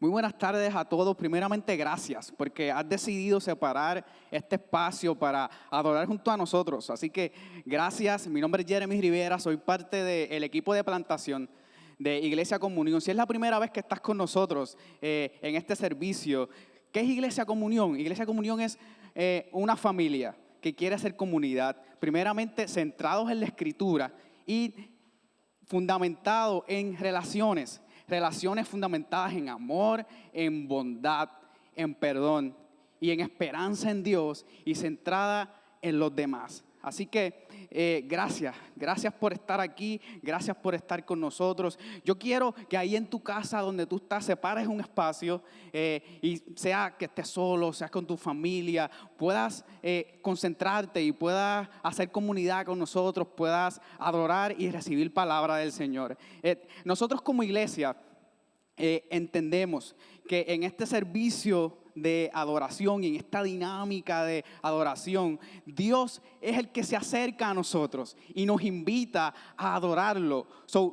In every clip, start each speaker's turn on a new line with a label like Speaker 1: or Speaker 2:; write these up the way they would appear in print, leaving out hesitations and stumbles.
Speaker 1: Muy buenas tardes a todos. Primeramente, gracias porque has decidido separar este espacio para adorar junto a nosotros. Así que gracias. Mi nombre es Jeremy Rivera, soy parte del equipo de plantación de Iglesia Comunión. Si es la primera vez que estás con nosotros en este servicio, ¿qué es Iglesia Comunión? Iglesia Comunión es una familia que quiere ser comunidad, primeramente centrados en la Escritura y fundamentado en relaciones fundamentadas en amor, en bondad, en perdón y en esperanza en Dios y centrada en los demás. Así que gracias por estar aquí, gracias por estar con nosotros. Yo quiero que ahí en tu casa donde tú estás separes un espacio y sea que estés solo, seas con tu familia, puedas concentrarte y puedas hacer comunidad con nosotros, puedas adorar y recibir palabra del Señor. Nosotros como iglesia entendemos que en este servicio de adoración y en esta dinámica de adoración, Dios es el que se acerca a nosotros y nos invita a adorarlo.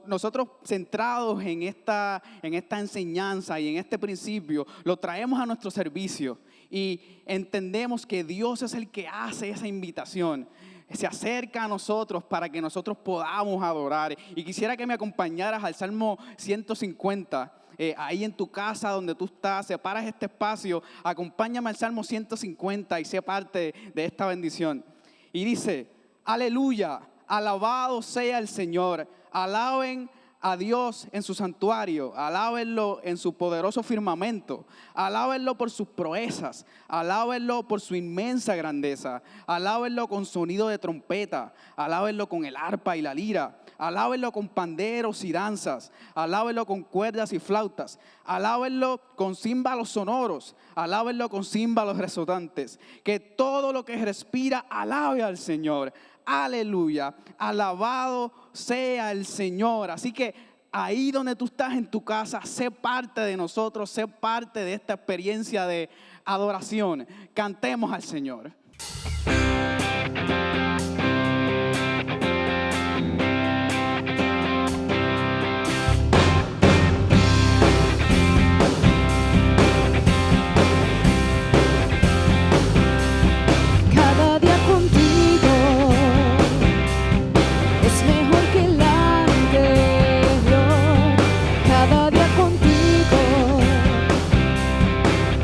Speaker 1: Nosotros centrados en esta enseñanza y en este principio, lo traemos a nuestro servicio y entendemos que Dios es el que hace esa invitación. Se acerca a nosotros para que nosotros podamos adorar. Y quisiera que me acompañaras al Salmo 150. Ahí en tu casa donde tú estás, separas este espacio, acompáñame al Salmo 150 y sé parte de esta bendición. Y dice: aleluya, alabado sea el Señor, alaben a Dios en su santuario, alábenlo en su poderoso firmamento, alábenlo por sus proezas, alábenlo por su inmensa grandeza, alábenlo con sonido de trompeta, alábenlo con el arpa y la lira, alábenlo con panderos y danzas, alábenlo con cuerdas y flautas, alábenlo con címbalos sonoros, alábenlo con címbalos resotantes, que todo lo que respira alabe al Señor. Aleluya, alabado sea el Señor. Así que ahí donde tú estás en tu casa, sé parte de nosotros, sé parte de esta experiencia de adoración. Cantemos al Señor.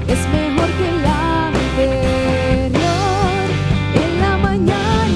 Speaker 2: Es mejor que el anterior. En la mañana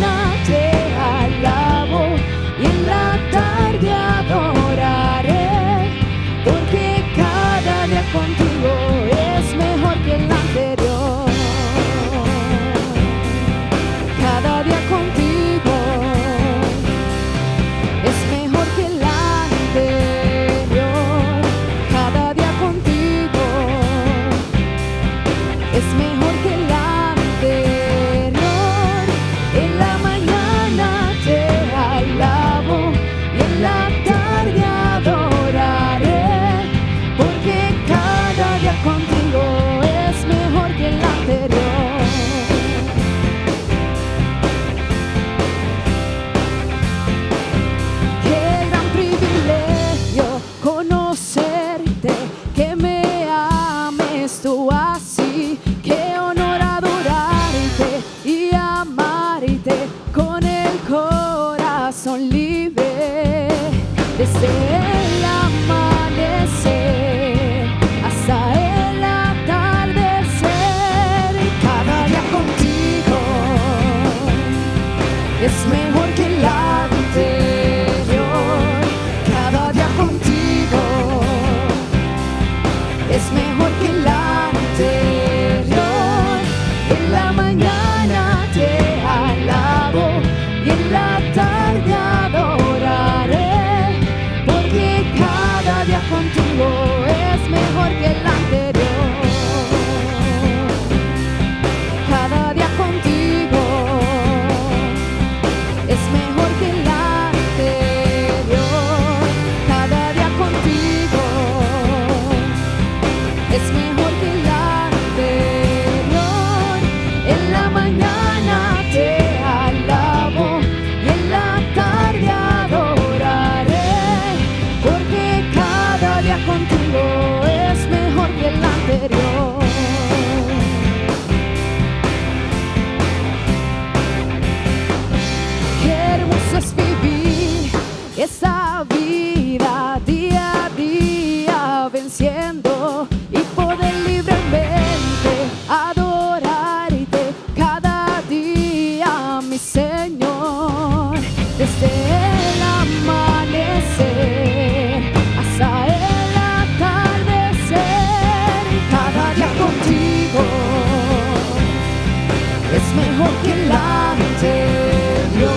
Speaker 2: mejor que el anterior.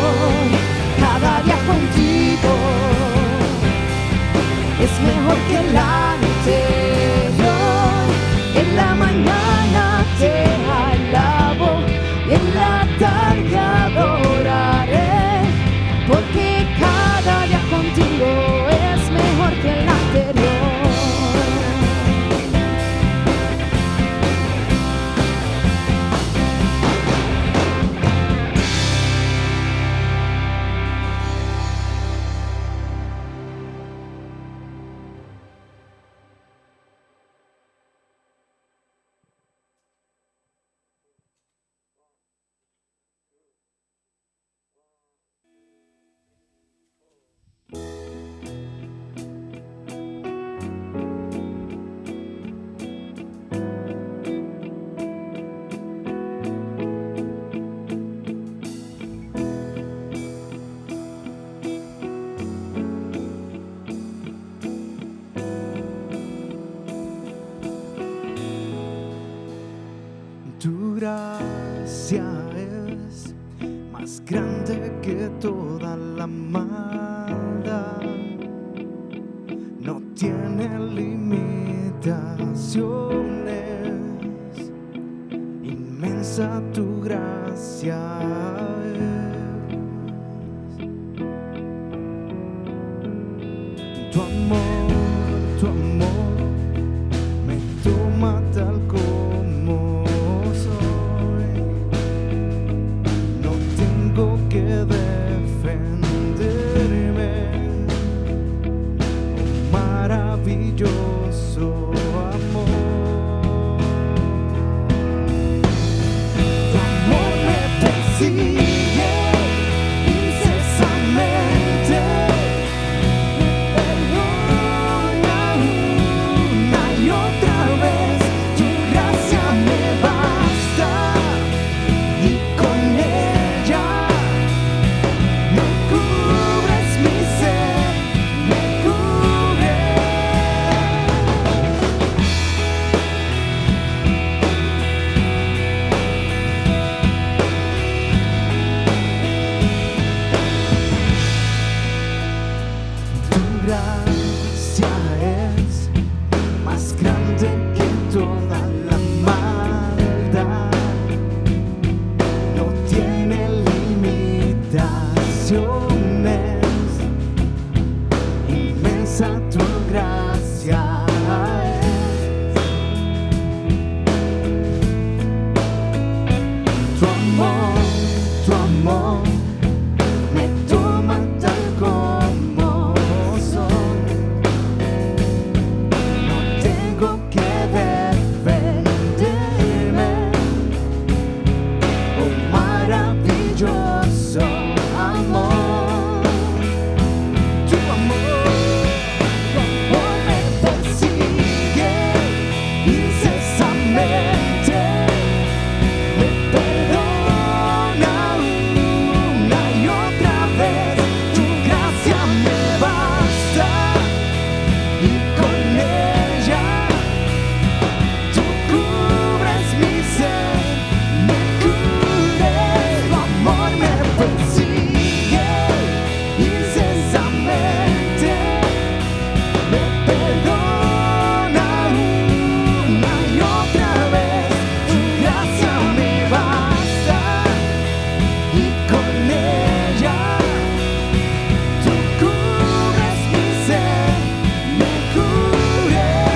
Speaker 2: Cada día contigo es mejor que el anterior. En la mañana te alabo y en la tarde adoraré, porque cada día contigo es mejor que el anterior.
Speaker 3: Tu gracia es más grande que toda la maldad, no tiene limitaciones, inmensa tu gracia es. Tu amor me toma tal como soy, no tengo que defenderme, oh maravilloso amor. Tu amor me persigue incesante, perdona una y otra vez, tu gracia me basta y con ella me cubres mi ser, me cubres. Tu gracia es más grande que toda la maldad, no tiene limitaciones, inmensa tu gracia es. Tu amor me toma tal como soy, no tengo que defenderme, oh maravilloso amor. Tu amor me persigue incesante, me perdona una y otra vez, tu gracia me basta y con ella tú cubres mi ser, me cubres. Tu amor me persigue incesante, me perdona una y otra vez, tu gracia me basta y con ella tú cubres mi ser, me cubres.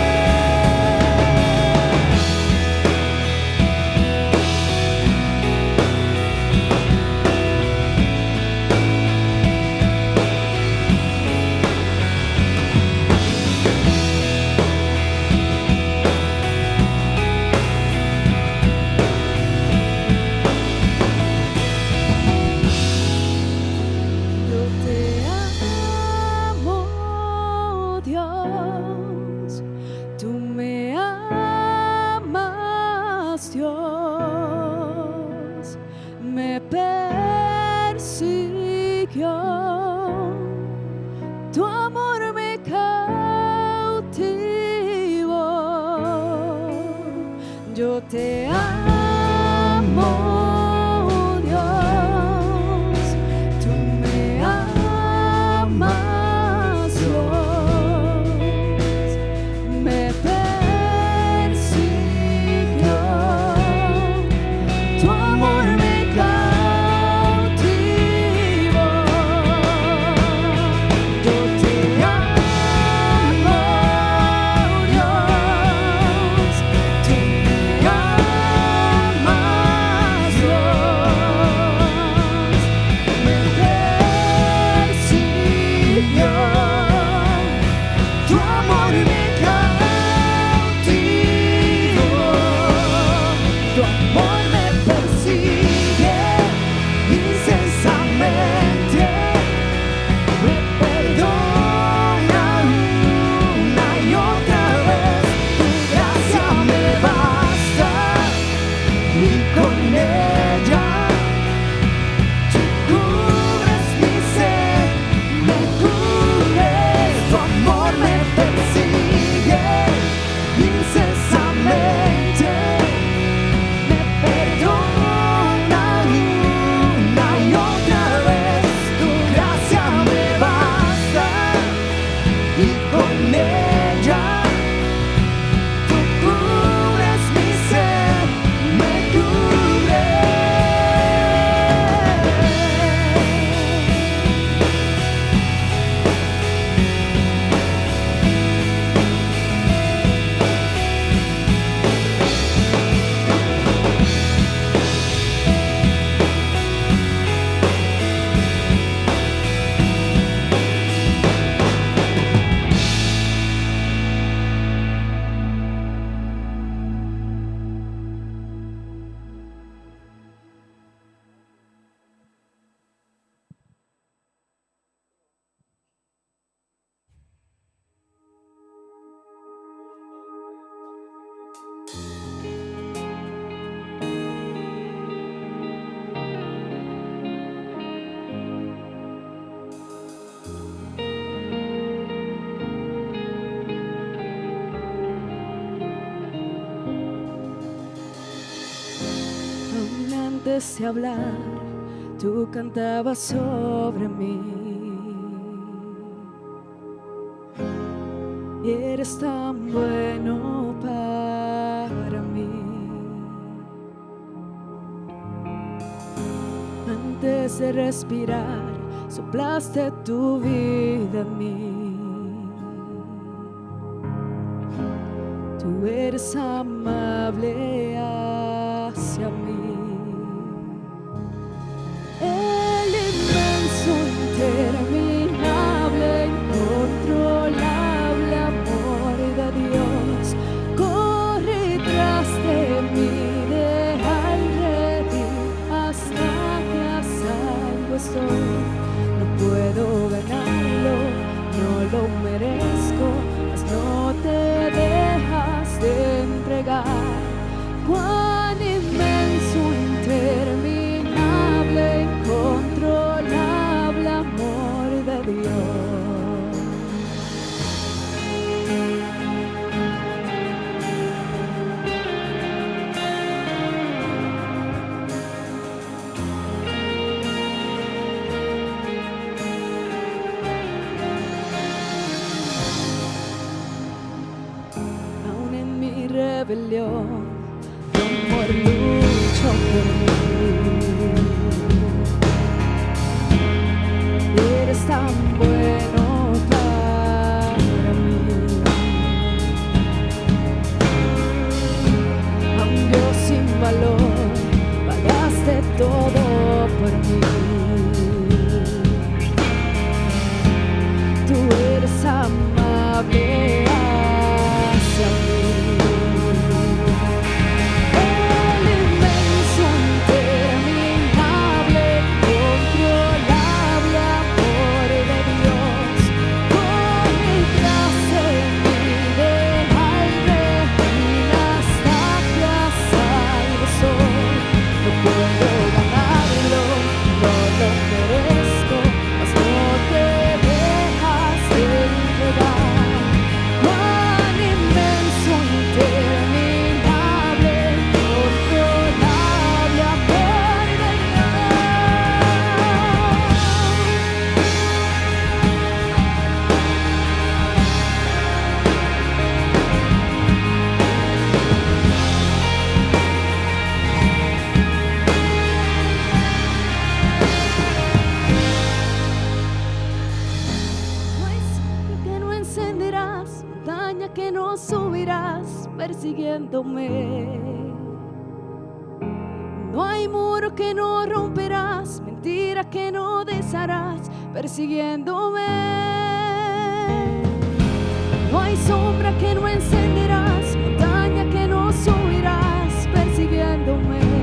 Speaker 3: Yo te amo, Dios, tú me amas, Dios, me persiguió, tu amor me cautivó. Yo te amo,
Speaker 2: amor me persigue incesante, me perdona una y otra vez. Tu gracia me basta y con ella tú cubres mi sed, me cubres. Tu amor me persigue incesante, me perdona una y otra vez. Tu gracia me basta y con ella tú cubres mi sed, me cubres. Aún antes de hablar, tú cantabas sobre mí. Y eres tan bueno para mí. Antes de respirar, soplaste tu vida en mí. Tú eres amable hacia mí. El inmenso, interminable, incontrolable amor de Dios corre tras de mí, deja el redil hasta que a salvo estoy. No puedo ganarlo, no lo merezco, mas no te dejas de entregar. Cuán inmenso, interminable, incontrolable amor de Dios. Aún en mi rebelión, tu amor luchó por mí. Eres tan bueno para mí. Aun yo sin valor, pagaste todo por mí. Tú eres amable hacia mí. El inmenso, interminable, incontrolable amor de Dios corre tras de mí, deja el redil hasta que a salvo soy. No puedo ganarlo, no lo merezco, mas no te dejas de entregar. Cuán inmenso, interminable, incontrolable amor de No hay sombra que no encenderás, montaña que no subirás persiguiéndome. No hay muro que no romperás, mentira que no desharás persiguiéndome. No hay sombra que no encenderás, montaña que no subirás persiguiéndome.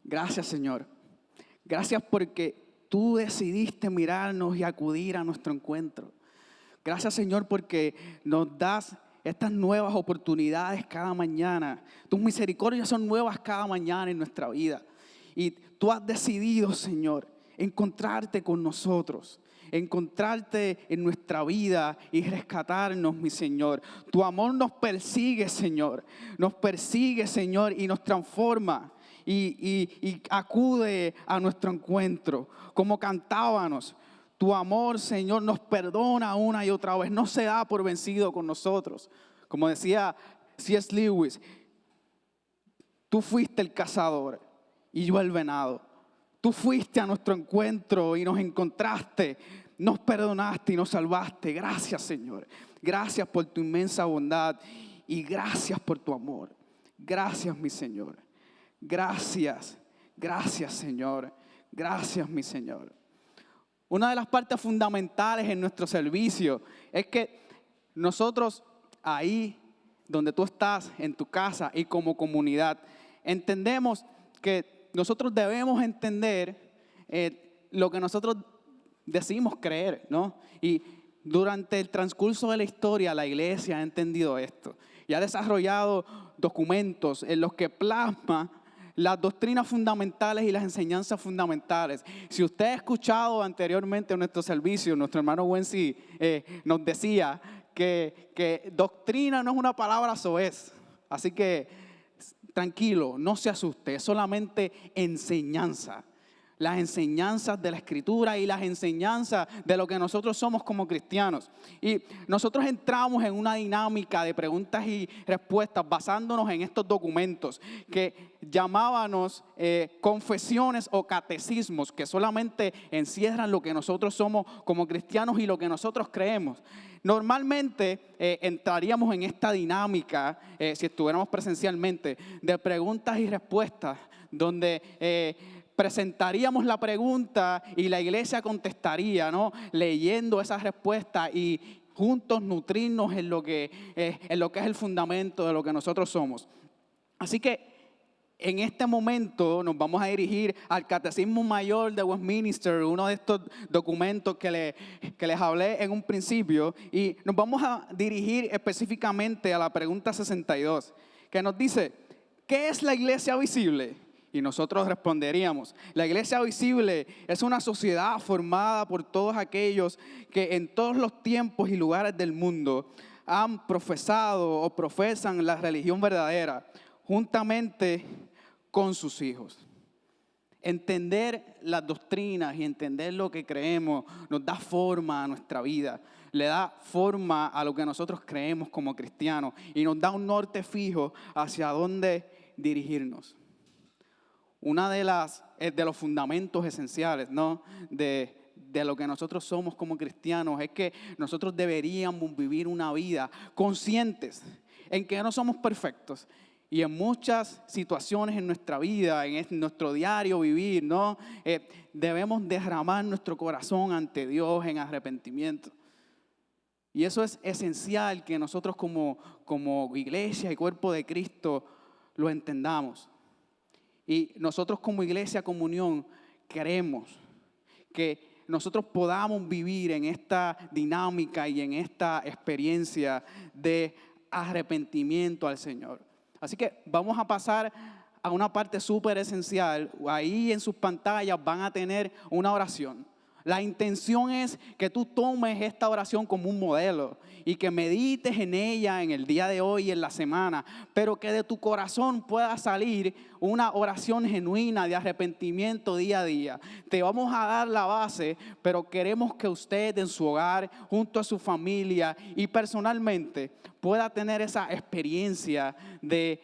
Speaker 1: Gracias, Señor. Gracias porque tú decidiste mirarnos y acudir a nuestro encuentro. Gracias, Señor, porque nos das estas nuevas oportunidades cada mañana. Tus misericordias son nuevas cada mañana en nuestra vida. Y tú has decidido, Señor, encontrarte con nosotros, encontrarte en nuestra vida y rescatarnos, mi Señor. Tu amor nos persigue, Señor. Nos persigue, Señor, y nos transforma. Y acude a nuestro encuentro. Como cantábamos, tu amor, Señor, nos perdona una y otra vez. No se da por vencido con nosotros. Como decía C.S. Lewis, tú fuiste el cazador y yo el venado. Tú fuiste a nuestro encuentro y nos encontraste. Nos perdonaste y nos salvaste. Gracias, Señor. Gracias por tu inmensa bondad y gracias por tu amor. Gracias, mi Señor. Gracias, gracias, Señor. Gracias, mi Señor. Una de las partes fundamentales en nuestro servicio es que nosotros ahí donde tú estás, en tu casa y como comunidad, entendemos que nosotros debemos entender lo que nosotros decimos creer, ¿no? Y durante el transcurso de la historia la iglesia ha entendido esto y ha desarrollado documentos en los que plasma las doctrinas fundamentales y las enseñanzas fundamentales. Si usted ha escuchado anteriormente en nuestro servicio, nuestro hermano Wensi nos decía que doctrina no es una palabra soez. Así que tranquilo, no se asuste, es solamente enseñanza. Las enseñanzas de la Escritura y las enseñanzas de lo que nosotros somos como cristianos. Y nosotros entramos en una dinámica de preguntas y respuestas basándonos en estos documentos que llamábamos confesiones o catecismos, que solamente encierran lo que nosotros somos como cristianos y lo que nosotros creemos. Normalmente entraríamos en esta dinámica, si estuviéramos presencialmente, de preguntas y respuestas, donde presentaríamos la pregunta y la iglesia contestaría, ¿no? Leyendo esas respuestas y juntos nutrirnos en lo que es el fundamento de lo que nosotros somos. Así que en este momento nos vamos a dirigir al Catecismo Mayor de Westminster, uno de estos documentos que les hablé en un principio, y nos vamos a dirigir específicamente a la pregunta 62, que nos dice, ¿qué es la iglesia visible? Y nosotros responderíamos, la iglesia visible es una sociedad formada por todos aquellos que en todos los tiempos y lugares del mundo han profesado o profesan la religión verdadera, juntamente con sus hijos. Entender las doctrinas y entender lo que creemos nos da forma a nuestra vida, le da forma a lo que nosotros creemos como cristianos y nos da un norte fijo hacia dónde dirigirnos. Una de los fundamentos esenciales, ¿no? de lo que nosotros somos como cristianos es que nosotros deberíamos vivir una vida conscientes en que no somos perfectos y en muchas situaciones en nuestra vida, en nuestro diario vivir, ¿no? Debemos derramar nuestro corazón ante Dios en arrepentimiento. Y eso es esencial que nosotros como iglesia y cuerpo de Cristo lo entendamos. Y nosotros como iglesia comunión queremos que nosotros podamos vivir en esta dinámica y en esta experiencia de arrepentimiento al Señor. Así que vamos a pasar a una parte súper esencial. Ahí en sus pantallas van a tener una oración. La intención es que tú tomes esta oración como un modelo y que medites en ella en el día de hoy y en la semana, pero que de tu corazón pueda salir una oración genuina de arrepentimiento día a día. Te vamos a dar la base, pero queremos que usted en su hogar, junto a su familia y personalmente pueda tener esa experiencia de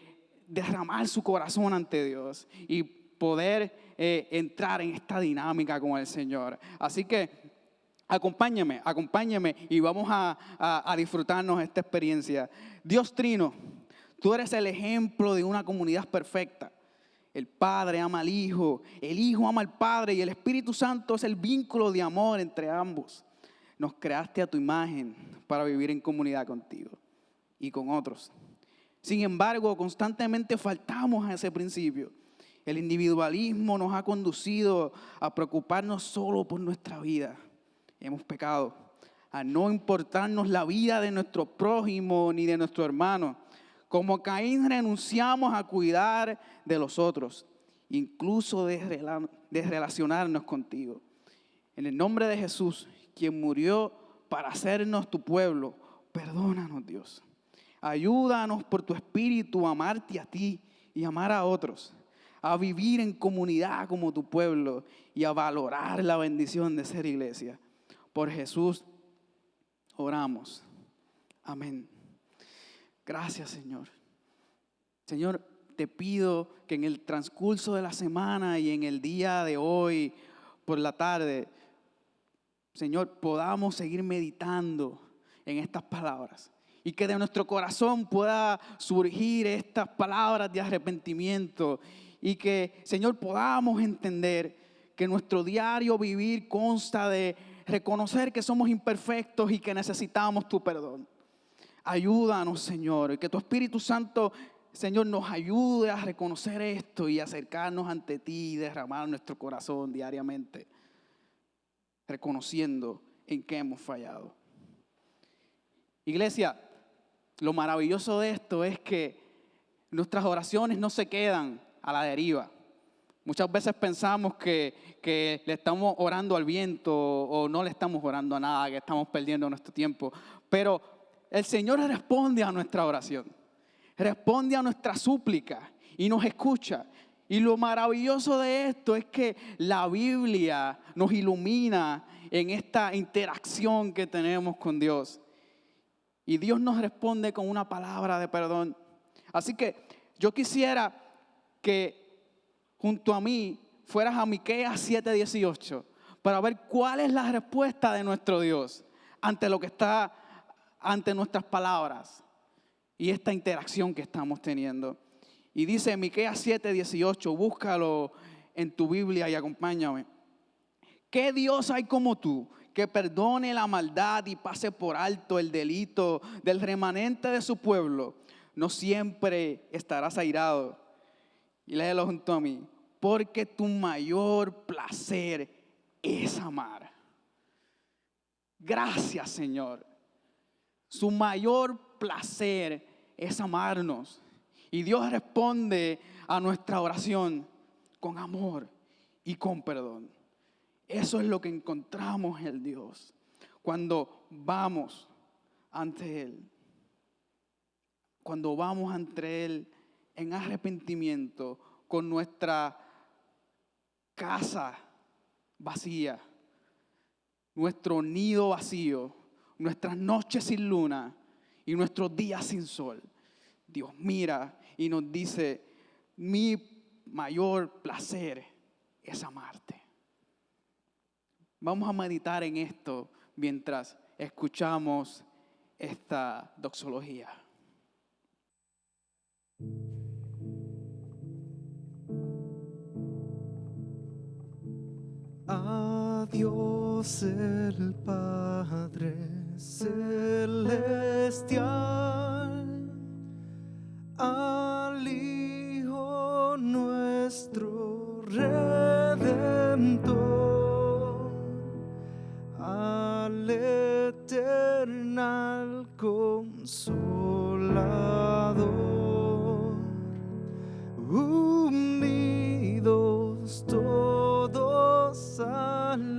Speaker 1: derramar su corazón ante Dios y poder entrar en esta dinámica con el Señor. Así que acompáñame y vamos a disfrutarnos esta experiencia. Dios Trino, tú eres el ejemplo de una comunidad perfecta. El Padre ama al Hijo, el Hijo ama al Padre y el Espíritu Santo es el vínculo de amor entre ambos. Nos creaste a tu imagen para vivir en comunidad contigo y con otros. Sin embargo, constantemente faltamos a ese principio. El individualismo nos ha conducido a preocuparnos solo por nuestra vida. Hemos pecado a no importarnos la vida de nuestro prójimo ni de nuestro hermano. Como Caín renunciamos a cuidar de los otros, incluso de relacionarnos contigo. En el nombre de Jesús, quien murió para hacernos tu pueblo, perdónanos, Dios. Ayúdanos por tu espíritu a amarte a ti y amar a otros, a vivir en comunidad como tu pueblo y a valorar la bendición de ser iglesia. Por Jesús oramos. Amén. Gracias, Señor. Señor, te pido que en el transcurso de la semana y en el día de hoy, por la tarde, Señor, podamos seguir meditando en estas palabras y que de nuestro corazón pueda surgir estas palabras de arrepentimiento y que, Señor, podamos entender que nuestro diario vivir consta de reconocer que somos imperfectos y que necesitamos tu perdón. Ayúdanos, Señor, y que tu Espíritu Santo, Señor, nos ayude a reconocer esto y acercarnos ante ti y derramar nuestro corazón diariamente, reconociendo en qué hemos fallado. Iglesia, lo maravilloso de esto es que nuestras oraciones no se quedan a la deriva. Muchas veces pensamos que le estamos orando al viento o no le estamos orando a nada, que estamos perdiendo nuestro tiempo. Pero el Señor responde a nuestra oración, responde a nuestra súplica y nos escucha. Y lo maravilloso de esto es que la Biblia nos ilumina en esta interacción que tenemos con Dios. Y Dios nos responde con una palabra de perdón. Así que yo quisiera que junto a mí fueras a Miqueas 7:18 para ver cuál es la respuesta de nuestro Dios ante lo que está ante nuestras palabras y esta interacción que estamos teniendo. Y dice Miqueas 7:18, búscalo en tu Biblia y acompáñame. ¿Qué Dios hay como tú, que perdone la maldad y pase por alto el delito del remanente de su pueblo? No siempre estarás airado. Y léelo junto a mí. Porque tu mayor placer es amar. Gracias, Señor. Su mayor placer es amarnos. Y Dios responde a nuestra oración con amor y con perdón. Eso es lo que encontramos en Dios cuando vamos ante Él. Cuando vamos ante Él en arrepentimiento con nuestra casa vacía, nuestro nido vacío, nuestras noches sin luna y nuestros días sin sol. Dios mira y nos dice, mi mayor placer es amarte. Vamos a meditar en esto mientras escuchamos esta doxología.
Speaker 4: A Dios el Padre celestial, al Hijo nuestro Redentor, al eternal Consolador, unidos todos alabar.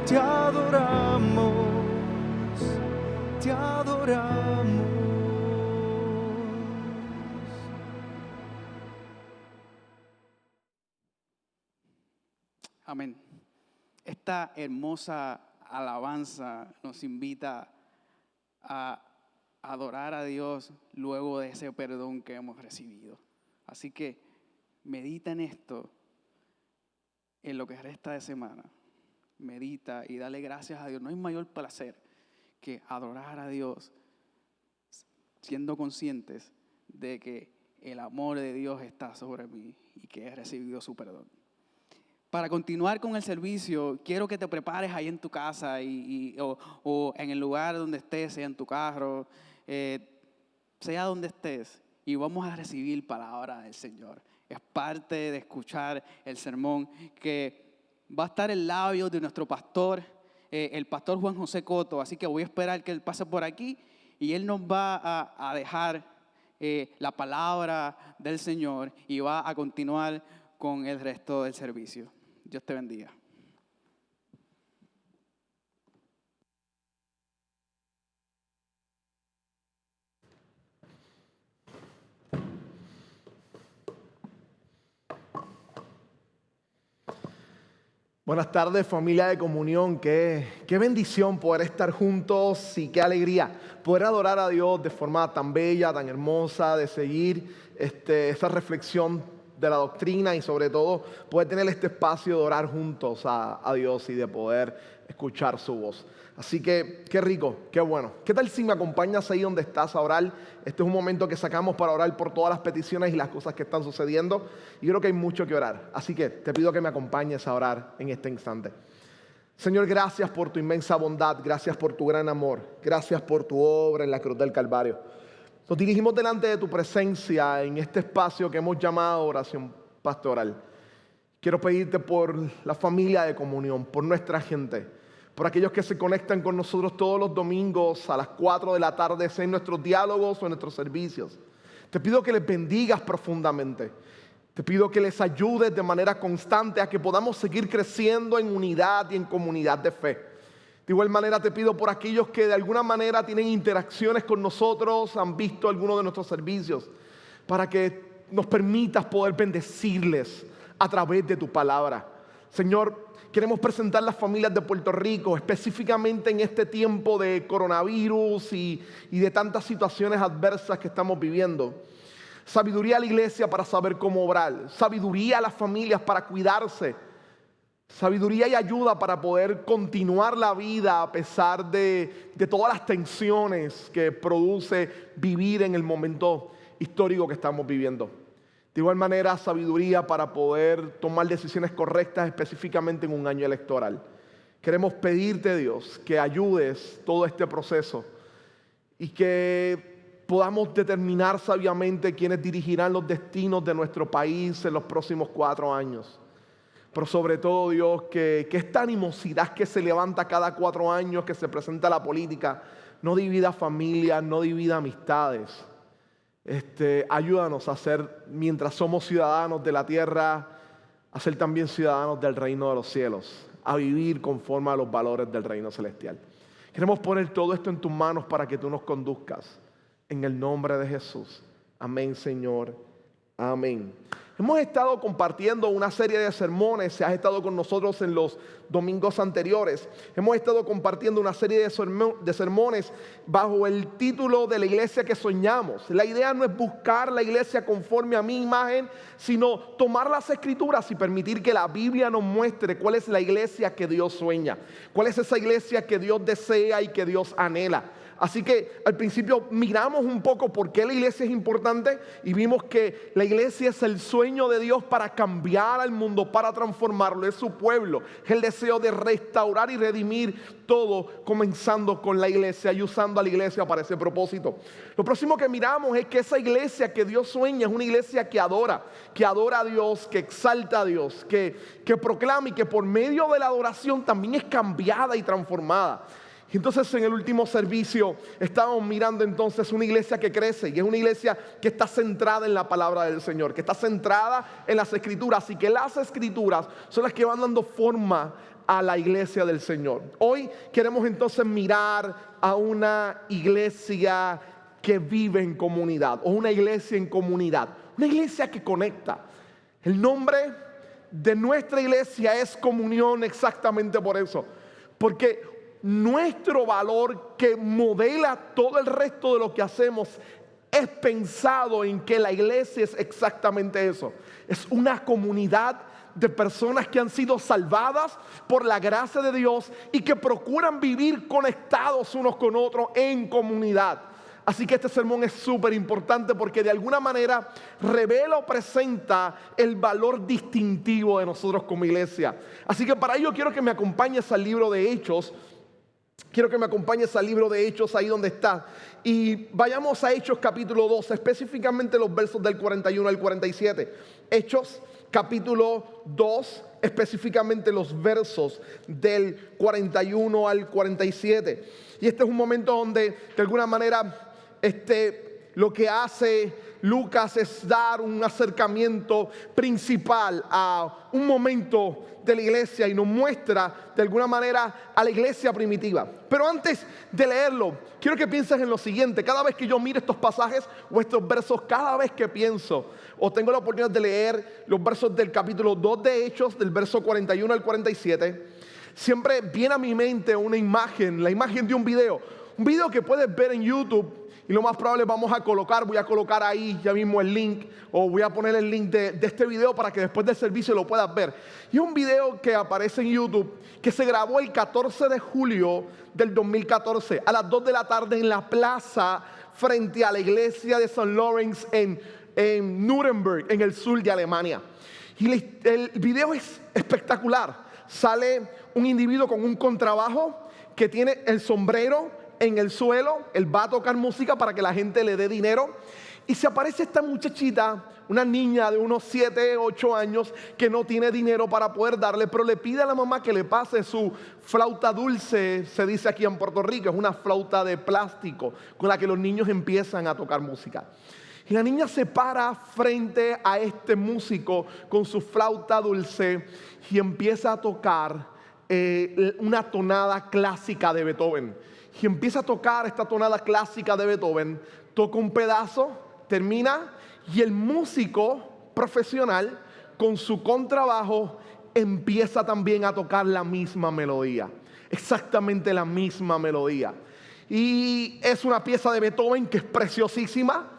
Speaker 4: Te adoramos, te adoramos.
Speaker 1: Amén. Esta hermosa alabanza nos invita a adorar a Dios luego de ese perdón que hemos recibido. Así que medita en esto en lo que resta de semana. medita y dale gracias a Dios. No hay mayor placer que adorar a Dios siendo conscientes de que el amor de Dios está sobre mí y que he recibido su perdón. Para continuar con el servicio, quiero que te prepares ahí en tu casa o en el lugar donde estés, sea en tu carro, sea donde estés, y vamos a recibir palabra del Señor. Es parte de escuchar el sermón que va a estar en labios de nuestro pastor, el pastor Juan José Coto. Así que voy a esperar que él pase por aquí y él nos va a dejar la palabra del Señor y va a continuar con el resto del servicio. Dios te bendiga.
Speaker 5: Buenas tardes, familia de comunión. Qué bendición poder estar juntos y qué alegría poder adorar a Dios de forma tan bella, tan hermosa, de seguir esa reflexión de la doctrina y sobre todo poder tener este espacio de orar juntos a Dios y de poder escuchar su voz. Así que qué rico, qué bueno. ¿Qué tal si me acompañas ahí donde estás a orar? Este es un momento que sacamos para orar por todas las peticiones y las cosas que están sucediendo. Y creo que hay mucho que orar. Así que te pido que me acompañes a orar en este instante. Señor, gracias por tu inmensa bondad. Gracias por tu gran amor. Gracias por tu obra en la cruz del Calvario. Nos dirigimos delante de tu presencia en este espacio que hemos llamado oración pastoral. Quiero pedirte por la familia de comunión, por nuestra gente, por aquellos que se conectan con nosotros todos los domingos a las 4 de la tarde, sea en nuestros diálogos o en nuestros servicios. Te pido que les bendigas profundamente. Te pido que les ayudes de manera constante a que podamos seguir creciendo en unidad y en comunidad de fe. De igual manera te pido por aquellos que de alguna manera tienen interacciones con nosotros, han visto algunos de nuestros servicios, para que nos permitas poder bendecirles a través de tu palabra. Señor, queremos presentar las familias de Puerto Rico, específicamente en este tiempo de coronavirus y de tantas situaciones adversas que estamos viviendo. Sabiduría a la iglesia para saber cómo obrar, sabiduría a las familias para cuidarse, sabiduría y ayuda para poder continuar la vida a pesar de todas las tensiones que produce vivir en el momento histórico que estamos viviendo. De igual manera, sabiduría para poder tomar decisiones correctas específicamente en un año electoral. Queremos pedirte, Dios, que ayudes todo este proceso y que podamos determinar sabiamente quiénes dirigirán los destinos de nuestro país en los próximos 4 años. Pero sobre todo, Dios, que esta animosidad que se levanta cada 4 años, que se presenta a la política, no divida familias, no divida amistades. Ayúdanos a ser, mientras somos ciudadanos de la tierra, a ser también ciudadanos del reino de los cielos, a vivir conforme a los valores del reino celestial. Queremos poner todo esto en tus manos para que tú nos conduzcas. En el nombre de Jesús. Amén, Señor. Amén. Hemos estado compartiendo una serie de sermones. Si has estado con nosotros en los domingos anteriores, hemos estado compartiendo una serie de sermones bajo el título de la iglesia que soñamos. La idea no es buscar la iglesia conforme a mi imagen, sino tomar las escrituras y permitir que la Biblia nos muestre cuál es la iglesia que Dios sueña, cuál es esa iglesia que Dios desea y que Dios anhela. Así que al principio miramos un poco por qué la iglesia es importante y vimos que la iglesia es el sueño de Dios para cambiar al mundo, para transformarlo, es su pueblo, es el deseo de restaurar y redimir todo, comenzando con la iglesia y usando a la iglesia para ese propósito. Lo próximo que miramos es que esa iglesia que Dios sueña es una iglesia que adora a Dios, que exalta a Dios, que proclama y que por medio de la adoración también es cambiada y transformada. Entonces en el último servicio estábamos mirando entonces una iglesia que crece y es una iglesia que está centrada en la palabra del Señor, que está centrada en las escrituras y que las escrituras son las que van dando forma a la iglesia del Señor. Hoy queremos entonces mirar a una iglesia que vive en comunidad o una iglesia en comunidad, una iglesia que conecta. El nombre de nuestra iglesia es Comunión exactamente por eso, porque nuestro valor que modela todo el resto de lo que hacemos es pensado en que la iglesia es exactamente eso. Es una comunidad de personas que han sido salvadas por la gracia de Dios y que procuran vivir conectados unos con otros en comunidad. Así que este sermón es súper importante porque de alguna manera revela o presenta el valor distintivo de nosotros como iglesia. Así que para ello quiero que me acompañes al libro de Hechos. Quiero que me acompañes al libro de Hechos, ahí donde está. Y vayamos a Hechos capítulo 2, específicamente los versos del 41 al 47. Hechos capítulo 2, específicamente los versos del 41 al 47. Y este es un momento donde de alguna manera lo que hace Lucas es dar un acercamiento principal a un momento de la iglesia y nos muestra de alguna manera a la iglesia primitiva. Pero antes de leerlo, quiero que pienses en lo siguiente. Cada vez que yo miro estos pasajes o estos versos, cada vez que pienso o tengo la oportunidad de leer los versos del capítulo 2 de Hechos, del verso 41 al 47, siempre viene a mi mente una imagen, la imagen de un video que puedes ver en YouTube. Y lo más probable voy a colocar ahí ya mismo el link, o voy a poner el link de este video para que después del servicio lo puedas ver. Y un video que aparece en YouTube, que se grabó el 14 de julio del 2014, a las 2 de la tarde en la plaza frente a la iglesia de St. Lawrence en Nuremberg, en el sur de Alemania. Y el video es espectacular. Sale un individuo con un contrabajo que tiene el sombrero en el suelo. Él va a tocar música para que la gente le dé dinero. Y se aparece esta muchachita, una niña de unos 7, 8 años, que no tiene dinero para poder darle, pero le pide a la mamá que le pase su flauta dulce, se dice aquí en Puerto Rico, es una flauta de plástico con la que los niños empiezan a tocar música. Y la niña se para frente a este músico con su flauta dulce y empieza a tocar una tonada clásica de Beethoven. Y empieza a tocar esta tonada clásica de Beethoven, toca un pedazo, termina, y el músico profesional con su contrabajo empieza también a tocar la misma melodía, exactamente la misma melodía. Y es una pieza de Beethoven que es preciosísima,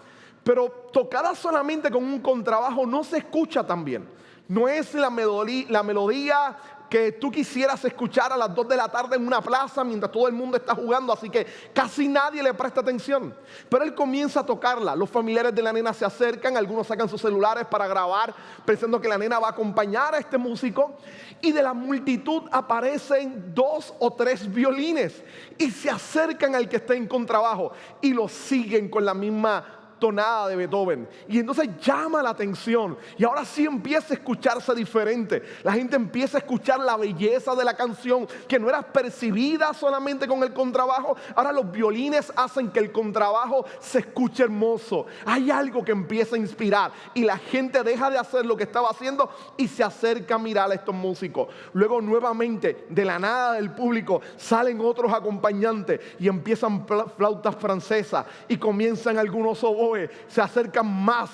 Speaker 5: pero tocada solamente con un contrabajo no se escucha tan bien. No es la melodía que tú quisieras escuchar a las 2 de la tarde en una plaza mientras todo el mundo está jugando, así que casi nadie le presta atención. Pero él comienza a tocarla. Los familiares de la nena se acercan, algunos sacan sus celulares para grabar, pensando que la nena va a acompañar a este músico. Y de la multitud aparecen 2 o 3 violines y se acercan al que está en contrabajo y lo siguen con la misma tonada de Beethoven. Y entonces llama la atención y ahora sí empieza a escucharse diferente. La gente empieza a escuchar la belleza de la canción, que no era percibida solamente con el contrabajo. Ahora los violines hacen que el contrabajo se escuche hermoso. Hay algo que empieza a inspirar y la gente deja de hacer lo que estaba haciendo y se acerca a mirar a estos músicos. Luego nuevamente de la nada del público salen otros acompañantes y empiezan flautas francesas y comienzan algunos oboes. Se acercan más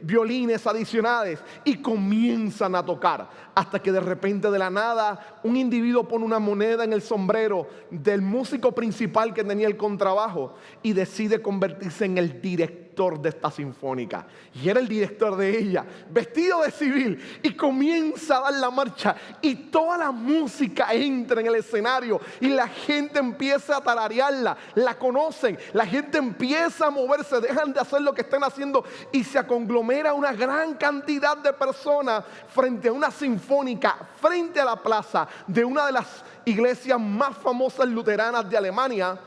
Speaker 5: violines adicionales y comienzan a tocar, hasta que de repente de la nada un individuo pone una moneda en el sombrero del músico principal que tenía el contrabajo y decide convertirse en el director de esta sinfónica. Y era el director de ella, vestido de civil, y comienza a dar la marcha y toda la música entra en el escenario y la gente empieza a tararearla, la conocen, la gente empieza a moverse, dejan de hacer lo que están haciendo y se conglomera una gran cantidad de personas frente a una sinfónica, frente a la plaza de una de las iglesias más famosas luteranas de Alemania,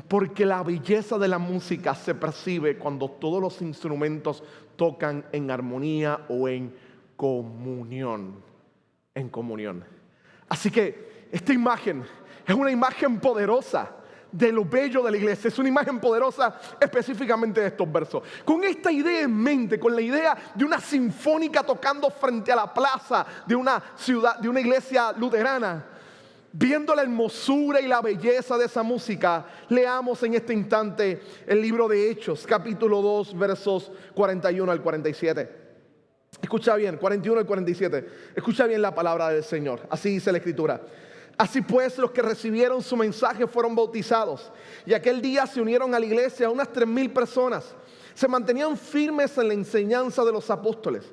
Speaker 5: porque la belleza de la música se percibe cuando todos los instrumentos tocan en armonía o en comunión. En comunión. Así que esta imagen es una imagen poderosa de lo bello de la iglesia. Es una imagen poderosa específicamente de estos versos. Con esta idea en mente, con la idea de una sinfónica tocando frente a la plaza de una ciudad, de una iglesia luterana, viendo la hermosura y la belleza de esa música, leamos en este instante el libro de Hechos, capítulo 2, versos 41 al 47. Escucha bien, 41 al 47. Escucha bien la palabra del Señor. Así dice la Escritura. Así pues, los que recibieron su mensaje fueron bautizados. Y aquel día se unieron a la iglesia unas 3,000 personas. Se mantenían firmes en la enseñanza de los apóstoles,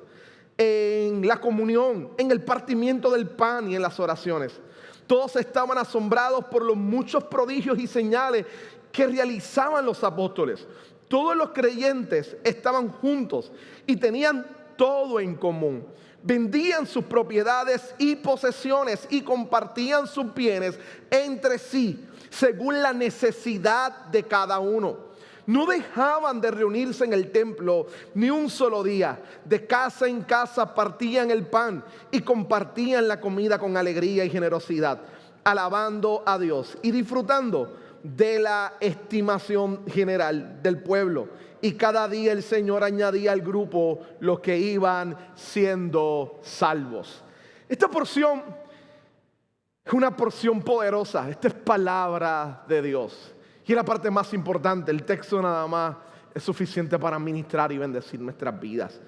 Speaker 5: en la comunión, en el partimiento del pan y en las oraciones. Todos estaban asombrados por los muchos prodigios y señales que realizaban los apóstoles. Todos los creyentes estaban juntos y tenían todo en común. Vendían sus propiedades y posesiones y compartían sus bienes entre sí, según la necesidad de cada uno. No dejaban de reunirse en el templo ni un solo día. De casa en casa partían el pan y compartían la comida con alegría y generosidad, alabando a Dios y disfrutando de la estimación general del pueblo. Y cada día el Señor añadía al grupo los que iban siendo salvos. Esta porción es una porción poderosa. Esta es palabra de Dios. Y es la parte más importante. El texto nada más es suficiente para ministrar y bendecir nuestras vidas.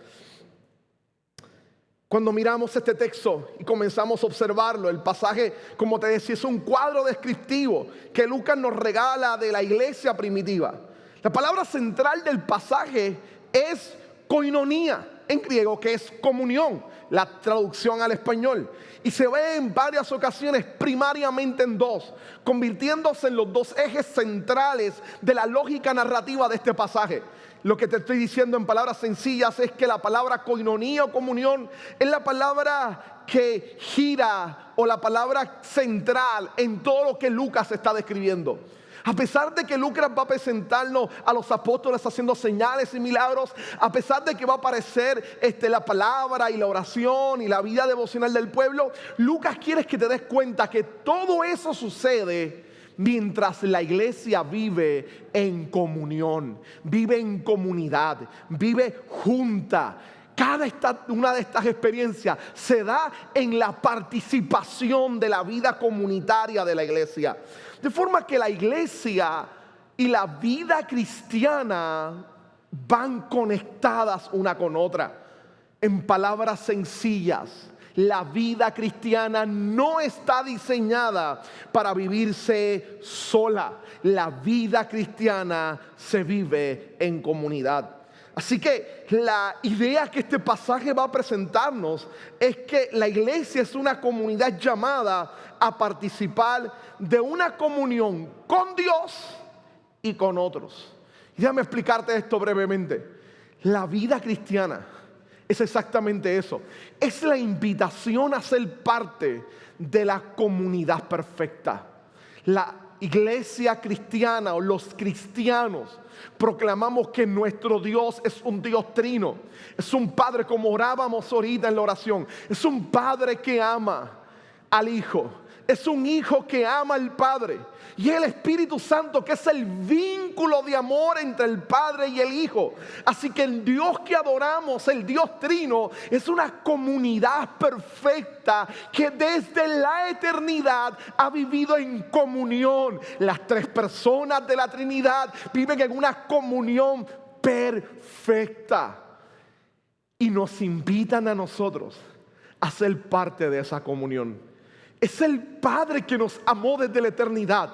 Speaker 5: Cuando miramos este texto y comenzamos a observarlo, el pasaje, como te decía, es un cuadro descriptivo que Lucas nos regala de la iglesia primitiva. La palabra central del pasaje es koinonía, en griego, que es comunión, la traducción al español. Y se ve en varias ocasiones, primariamente en dos, convirtiéndose en los dos ejes centrales de la lógica narrativa de este pasaje. Lo que te estoy diciendo en palabras sencillas es que la palabra koinonía o comunión es la palabra que gira o la palabra central en todo lo que Lucas está describiendo. A pesar de que Lucas va a presentarnos a los apóstoles haciendo señales y milagros, a pesar de que va a aparecer la palabra y la oración y la vida devocional del pueblo, Lucas quiere que te des cuenta que todo eso sucede mientras la iglesia vive en comunión, vive en comunidad, vive junta. Cada una de estas experiencias se da en la participación de la vida comunitaria de la iglesia. De forma que la iglesia y la vida cristiana van conectadas una con otra. En palabras sencillas, la vida cristiana no está diseñada para vivirse sola. La vida cristiana se vive en comunidad. Así que la idea que este pasaje va a presentarnos es que la iglesia es una comunidad llamada a participar de una comunión con Dios y con otros. Y déjame explicarte esto brevemente. La vida cristiana es exactamente eso. Es la invitación a ser parte de la comunidad perfecta. La iglesia cristiana o los cristianos proclamamos que nuestro Dios es un Dios trino. Es un Padre, como orábamos ahorita en la oración. Es un Padre que ama al Hijo. Es un Hijo que ama al Padre. Y el Espíritu Santo, que es el vínculo de amor entre el Padre y el Hijo. Así que el Dios que adoramos, el Dios trino, es una comunidad perfecta que desde la eternidad ha vivido en comunión. Las tres personas de la Trinidad viven en una comunión perfecta. Y nos invitan a nosotros a ser parte de esa comunión. Es el Padre que nos amó desde la eternidad.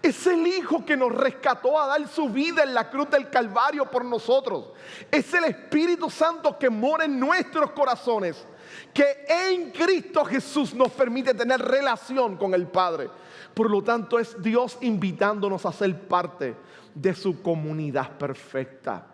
Speaker 5: Es el Hijo que nos rescató a dar su vida en la cruz del Calvario por nosotros. Es el Espíritu Santo que mora en nuestros corazones, que en Cristo Jesús nos permite tener relación con el Padre. Por lo tanto, es Dios invitándonos a ser parte de su comunidad perfecta.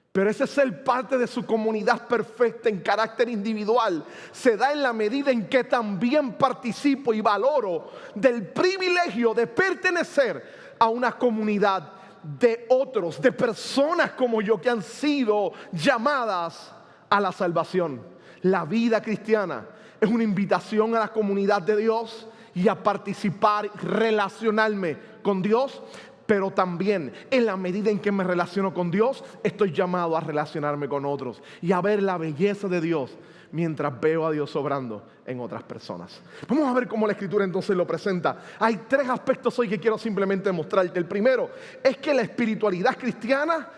Speaker 5: Pero ese ser parte de su comunidad perfecta en carácter individual se da en la medida en que también participo y valoro del privilegio de pertenecer a una comunidad de otros, de personas como yo que han sido llamadas a la salvación. La vida cristiana es una invitación a la comunidad de Dios y a participar, relacionarme con Dios. Pero también en la medida en que me relaciono con Dios, estoy llamado a relacionarme con otros y a ver la belleza de Dios mientras veo a Dios obrando en otras personas. Vamos a ver cómo la Escritura entonces lo presenta. Hay tres aspectos hoy que quiero simplemente mostrarte. El primero es que la espiritualidad cristiana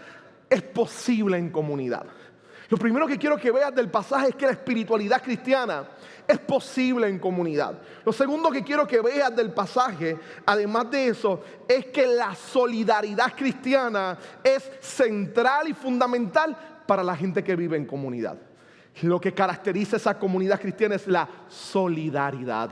Speaker 5: es posible en comunidad. Lo primero que quiero que veas del pasaje es que la espiritualidad cristiana es posible en comunidad. Lo segundo que quiero que veas del pasaje, además de eso, es que la solidaridad cristiana es central y fundamental para la gente que vive en comunidad. Lo que caracteriza esa comunidad cristiana es la solidaridad.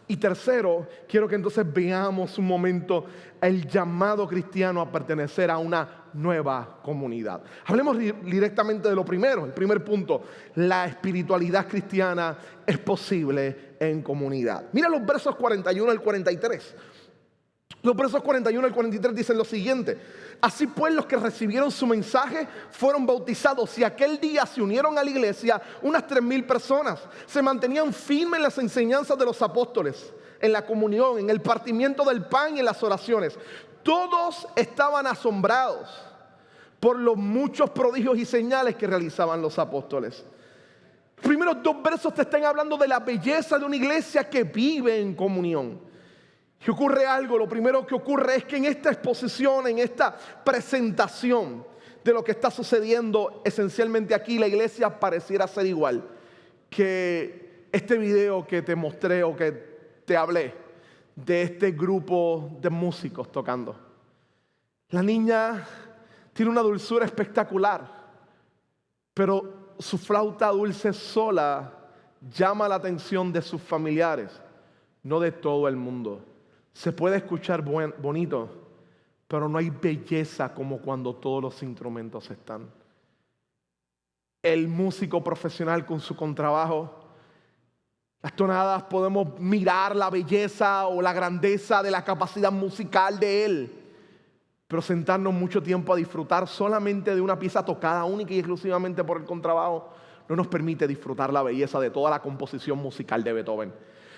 Speaker 5: Y tercero, quiero que entonces veamos un momento el llamado cristiano a pertenecer a una nueva comunidad. Hablemos directamente de lo primero, el primer punto. La espiritualidad cristiana es posible en comunidad. Mira los versos 41 al 43. Los versos 41 al 43 dicen lo siguiente: así pues, los que recibieron su mensaje fueron bautizados, y aquel día se unieron a la iglesia unas 3,000 personas. Se mantenían firmes en las enseñanzas de los apóstoles, en la comunión, en el partimiento del pan y en las oraciones. Todos estaban asombrados por los muchos prodigios y señales que realizaban los apóstoles. Los primeros 2 versos te están hablando de la belleza de una iglesia que vive en comunión. Y ocurre algo, lo primero que ocurre es que en esta exposición, en esta presentación de lo que está sucediendo esencialmente aquí, la iglesia pareciera ser igual que este video que te mostré o que te hablé de este grupo de músicos tocando. La niña tiene una dulzura espectacular, pero su flauta dulce sola llama la atención de sus familiares, no de todo el mundo. Se puede escuchar bonito, pero no hay belleza como cuando todos los instrumentos están. El músico profesional con su contrabajo, las tonadas, podemos mirar la belleza o la grandeza de la capacidad musical de él, pero sentarnos mucho tiempo a disfrutar solamente de una pieza tocada única y exclusivamente por el contrabajo no nos permite disfrutar la belleza de toda la composición musical de Beethoven.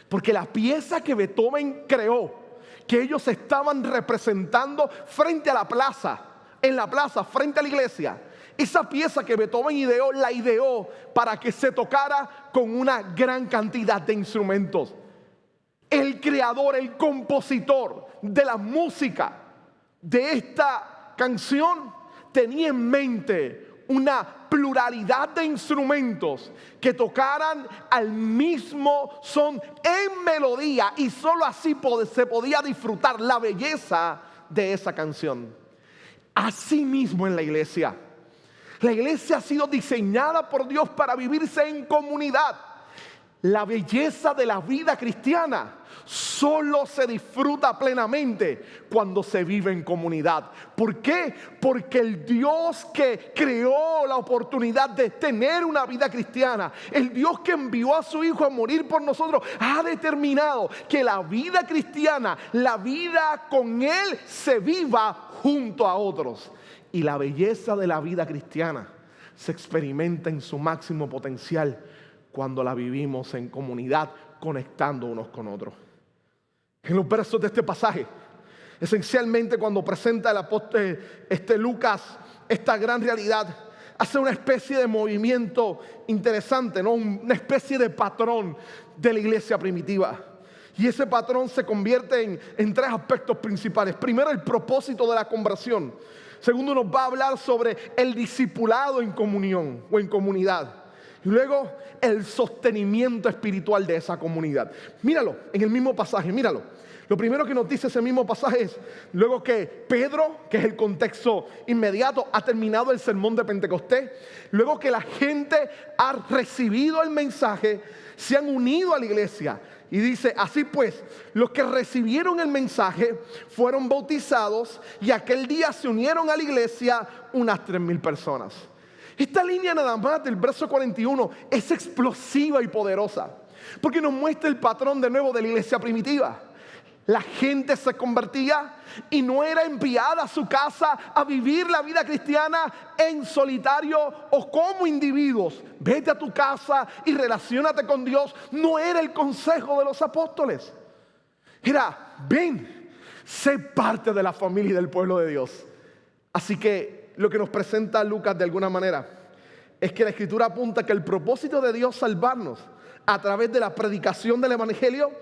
Speaker 5: Porque la pieza que Beethoven creó, que ellos estaban representando frente a la plaza, en la plaza, frente a la iglesia, esa pieza que Beethoven ideó, la ideó para que se tocara con una gran cantidad de instrumentos. El creador, el compositor de la música de esta canción tenía en mente una pluralidad de instrumentos que tocaran al mismo son en melodía, y solo así se podía disfrutar la belleza de esa canción. Así mismo en la iglesia ha sido diseñada por Dios para vivirse en comunidad. La belleza de la vida cristiana solo se disfruta plenamente cuando se vive en comunidad. ¿Por qué? Porque el Dios que creó la oportunidad de tener una vida cristiana, el Dios que envió a su Hijo a morir por nosotros, ha determinado que la vida cristiana, la vida con Él, se viva junto a otros. Y la belleza de la vida cristiana se experimenta en su máximo potencial cuando la vivimos en comunidad, conectando unos con otros. En los versos de este pasaje, esencialmente cuando presenta el apóstol Lucas esta gran realidad, hace una especie de movimiento interesante, ¿no? Una especie de patrón de la iglesia primitiva. Y ese patrón se convierte en 3 aspectos principales. Primero, el propósito de la conversión. Segundo, nos va a hablar sobre el discipulado en comunión o en comunidad. Y luego, el sostenimiento espiritual de esa comunidad. Míralo en el mismo pasaje, míralo. Lo primero que nos dice ese mismo pasaje es, luego que Pedro, que es el contexto inmediato, ha terminado el sermón de Pentecostés, luego que la gente ha recibido el mensaje, se han unido a la iglesia. Y dice, así pues, los que recibieron el mensaje fueron bautizados, y aquel día se unieron a la iglesia unas 3,000 personas. Esta línea nada más del verso 41 es explosiva y poderosa, porque nos muestra el patrón de nuevo de la iglesia primitiva. La gente se convertía y no era enviada a su casa a vivir la vida cristiana en solitario o como individuos. Vete a tu casa y relaciónate con Dios. No era el consejo de los apóstoles. Era, ven, sé parte de la familia y del pueblo de Dios. Así que lo que nos presenta Lucas de alguna manera es que la Escritura apunta que el propósito de Dios salvarnos a través de la predicación del Evangelio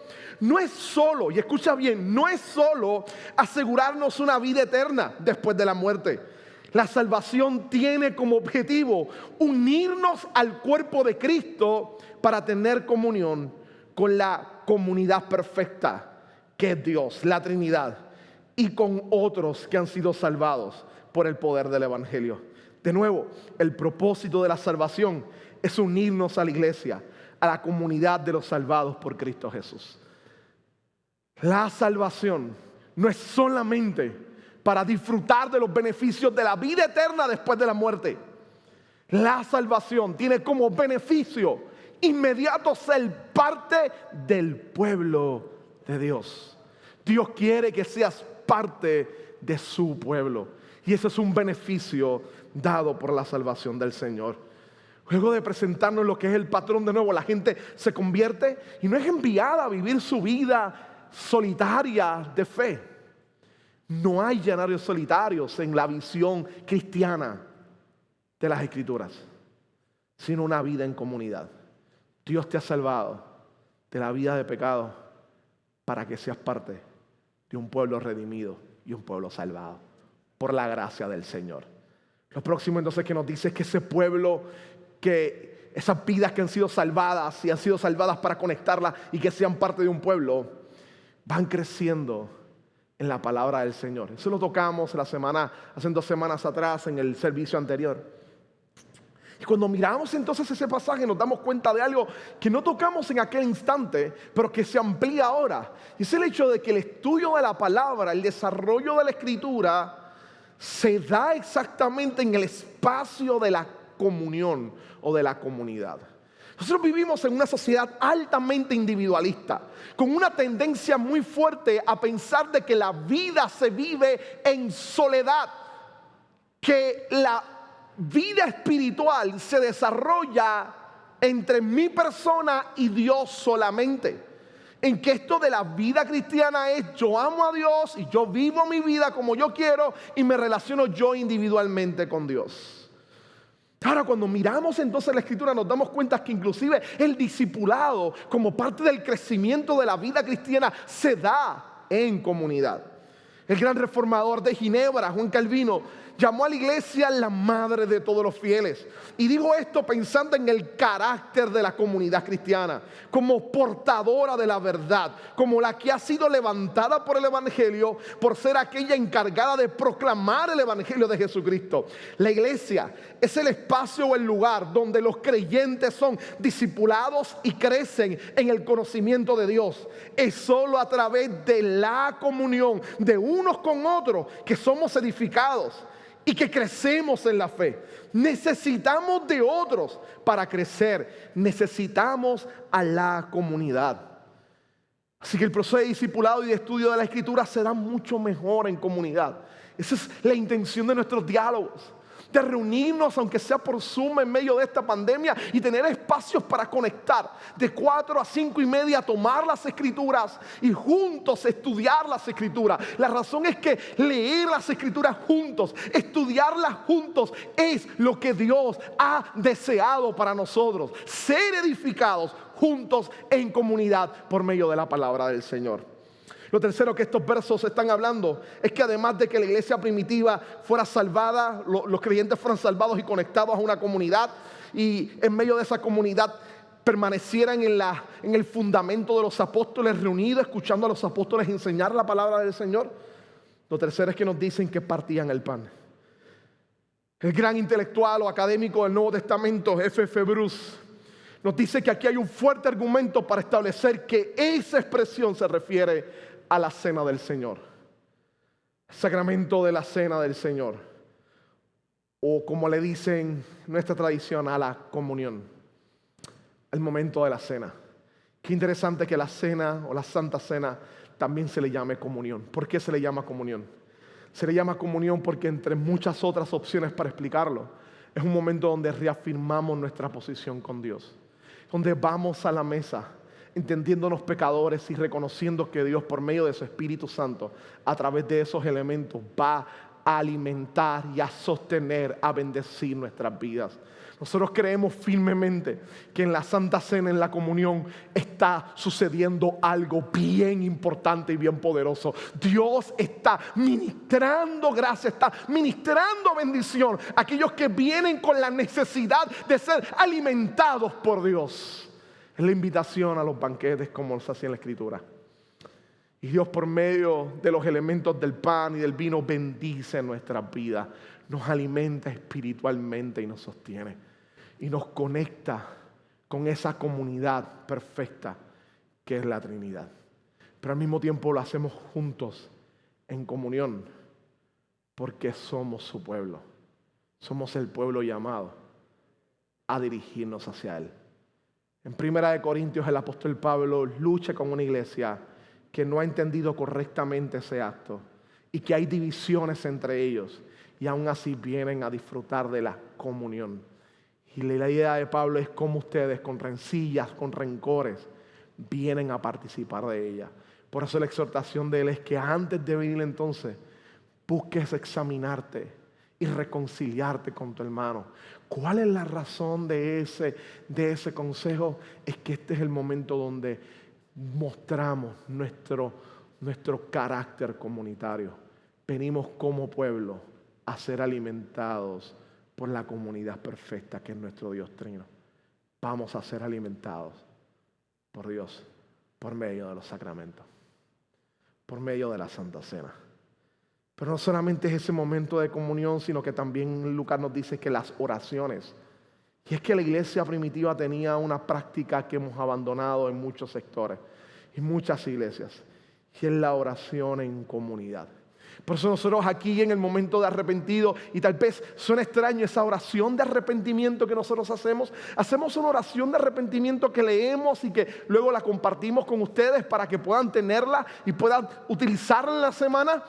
Speaker 5: no es solo, y escucha bien, no es solo asegurarnos una vida eterna después de la muerte. La salvación tiene como objetivo unirnos al cuerpo de Cristo para tener comunión con la comunidad perfecta que es Dios, la Trinidad, y con otros que han sido salvados por el poder del Evangelio. De nuevo, el propósito de la salvación es unirnos a la iglesia, a la comunidad de los salvados por Cristo Jesús. La salvación no es solamente para disfrutar de los beneficios de la vida eterna después de la muerte. La salvación tiene como beneficio inmediato ser parte del pueblo de Dios. Dios quiere que seas parte de su pueblo. Y ese es un beneficio dado por la salvación del Señor. Luego de presentarnos lo que es el patrón de nuevo, la gente se convierte y no es enviada a vivir su vida solitaria de fe. No hay llenarios solitarios en la visión cristiana de las Escrituras, sino una vida en comunidad. Dios te ha salvado de la vida de pecado para que seas parte de un pueblo redimido y un pueblo salvado por la gracia del Señor. Lo próximo entonces que nos dice es que ese pueblo, que esas vidas que han sido salvadas y han sido salvadas para conectarlas y que sean parte de un pueblo, van creciendo en la palabra del Señor. Eso lo tocamos hace 2 semanas atrás en el servicio anterior. Y cuando miramos entonces ese pasaje nos damos cuenta de algo que no tocamos en aquel instante, pero que se amplía ahora. Y es el hecho de que el estudio de la palabra, el desarrollo de la Escritura, se da exactamente en el espacio de la comunión o de la comunidad. Nosotros vivimos en una sociedad altamente individualista, con una tendencia muy fuerte a pensar de que la vida se vive en soledad, que la vida espiritual se desarrolla entre mi persona y Dios solamente. En que esto de la vida cristiana es yo amo a Dios y yo vivo mi vida como yo quiero y me relaciono yo individualmente con Dios. Ahora, cuando miramos entonces la Escritura nos damos cuenta que inclusive el discipulado como parte del crecimiento de la vida cristiana se da en comunidad. El gran reformador de Ginebra, Juan Calvino, llamó a la iglesia la madre de todos los fieles. Y dijo esto pensando en el carácter de la comunidad cristiana, como portadora de la verdad, como la que ha sido levantada por el Evangelio, por ser aquella encargada de proclamar el Evangelio de Jesucristo. La iglesia es el espacio o el lugar donde los creyentes son discipulados y crecen en el conocimiento de Dios. Es solo a través de la comunión de unos con otros que somos edificados y que crecemos en la fe. Necesitamos de otros para crecer. Necesitamos a la comunidad. Así que el proceso de discipulado y de estudio de la Escritura se da mucho mejor en comunidad. Esa es la intención de nuestros diálogos. De reunirnos, aunque sea por Zoom en medio de esta pandemia, y tener espacios para conectar de 4 a 5 y media, tomar las Escrituras y juntos estudiar las Escrituras. La razón es que leer las Escrituras juntos, estudiarlas juntos, es lo que Dios ha deseado para nosotros. Ser edificados juntos en comunidad por medio de la palabra del Señor. Lo tercero que estos versos están hablando es que además de que la iglesia primitiva fuera salvada, los creyentes fueran salvados y conectados a una comunidad, y en medio de esa comunidad permanecieran en el fundamento de los apóstoles reunidos, escuchando a los apóstoles enseñar la palabra del Señor. Lo tercero es que nos dicen que partían el pan. El gran intelectual o académico del Nuevo Testamento, F.F. Bruce, nos dice que aquí hay un fuerte argumento para establecer que esa expresión se refiere a la cena del Señor. El sacramento de la cena del Señor. O como le dicen en nuestra tradición, a la comunión. El momento de la cena. Qué interesante que la cena o la Santa Cena también se le llame comunión. ¿Por qué se le llama comunión? Se le llama comunión porque entre muchas otras opciones para explicarlo, es un momento donde reafirmamos nuestra posición con Dios. Donde vamos a la mesa entendiéndonos pecadores y reconociendo que Dios por medio de su Espíritu Santo a través de esos elementos va a alimentar y a sostener, a bendecir nuestras vidas. Nosotros creemos firmemente que en la Santa Cena, en la comunión, está sucediendo algo bien importante y bien poderoso. Dios está ministrando gracia, está ministrando bendición a aquellos que vienen con la necesidad de ser alimentados por Dios. Es la invitación a los banquetes como se hacía en la Escritura. Y Dios por medio de los elementos del pan y del vino bendice nuestras vidas. nos alimenta espiritualmente y nos sostiene. Y nos conecta con esa comunidad perfecta que es la Trinidad. Pero al mismo tiempo lo hacemos juntos, en comunión, porque somos su pueblo. Somos el pueblo llamado a dirigirnos hacia Él. En 1 Corintios el apóstol Pablo lucha con una iglesia que no ha entendido correctamente ese acto y que hay divisiones entre ellos y aún así vienen a disfrutar de la comunión. Y la idea de Pablo es cómo ustedes con rencillas, con rencores, vienen a participar de ella. Por eso la exhortación de él es que antes de venir entonces busques examinarte y reconciliarte con tu hermano. ¿Cuál es la razón de ese consejo? Es que este es el momento donde mostramos nuestro carácter comunitario. Venimos como pueblo a ser alimentados por la comunidad perfecta que es nuestro Dios Trino. Vamos a ser alimentados por Dios por medio de los sacramentos, por medio de la Santa Cena. Pero no solamente es ese momento de comunión, sino que también Lucas nos dice que las oraciones. Y es que la iglesia primitiva tenía una práctica que hemos abandonado en muchos sectores, en muchas iglesias, y es la oración en comunidad. Por eso nosotros aquí en el momento de arrepentido, y tal vez suena extraño esa oración de arrepentimiento que nosotros hacemos una oración de arrepentimiento que leemos y que luego la compartimos con ustedes para que puedan tenerla y puedan utilizarla en la semana.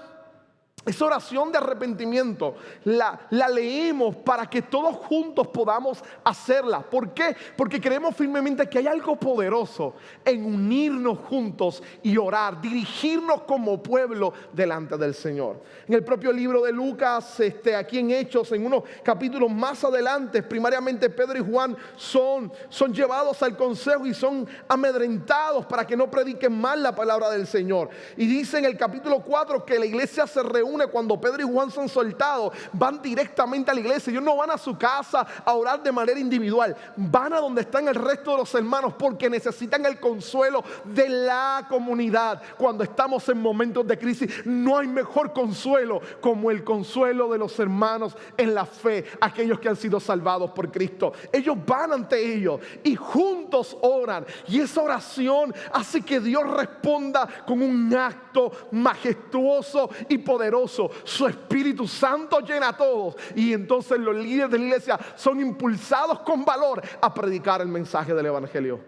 Speaker 5: Esa oración de arrepentimiento la leemos para que todos juntos podamos hacerla. ¿Por qué? Porque creemos firmemente que hay algo poderoso en unirnos juntos y orar, dirigirnos como pueblo delante del Señor. En el propio libro de Lucas, aquí en Hechos, en unos capítulos más adelante, primariamente Pedro y Juan son llevados al consejo y son amedrentados para que no prediquen mal la palabra del Señor. Y dice en el capítulo 4 que la iglesia se reúne cuando Pedro y Juan son soltados, van directamente a la iglesia. Ellos no van a su casa a orar de manera individual, van a donde están el resto de los hermanos porque necesitan el consuelo de la comunidad. Cuando estamos en momentos de crisis, no hay mejor consuelo como el consuelo de los hermanos en la fe, aquellos que han sido salvados por Cristo. Ellos van ante ellos y juntos oran, y esa oración hace que Dios responda con un acto majestuoso y poderoso. Su Espíritu Santo llena a todos, y entonces los líderes de la iglesia son impulsados con valor a predicar el mensaje del Evangelio.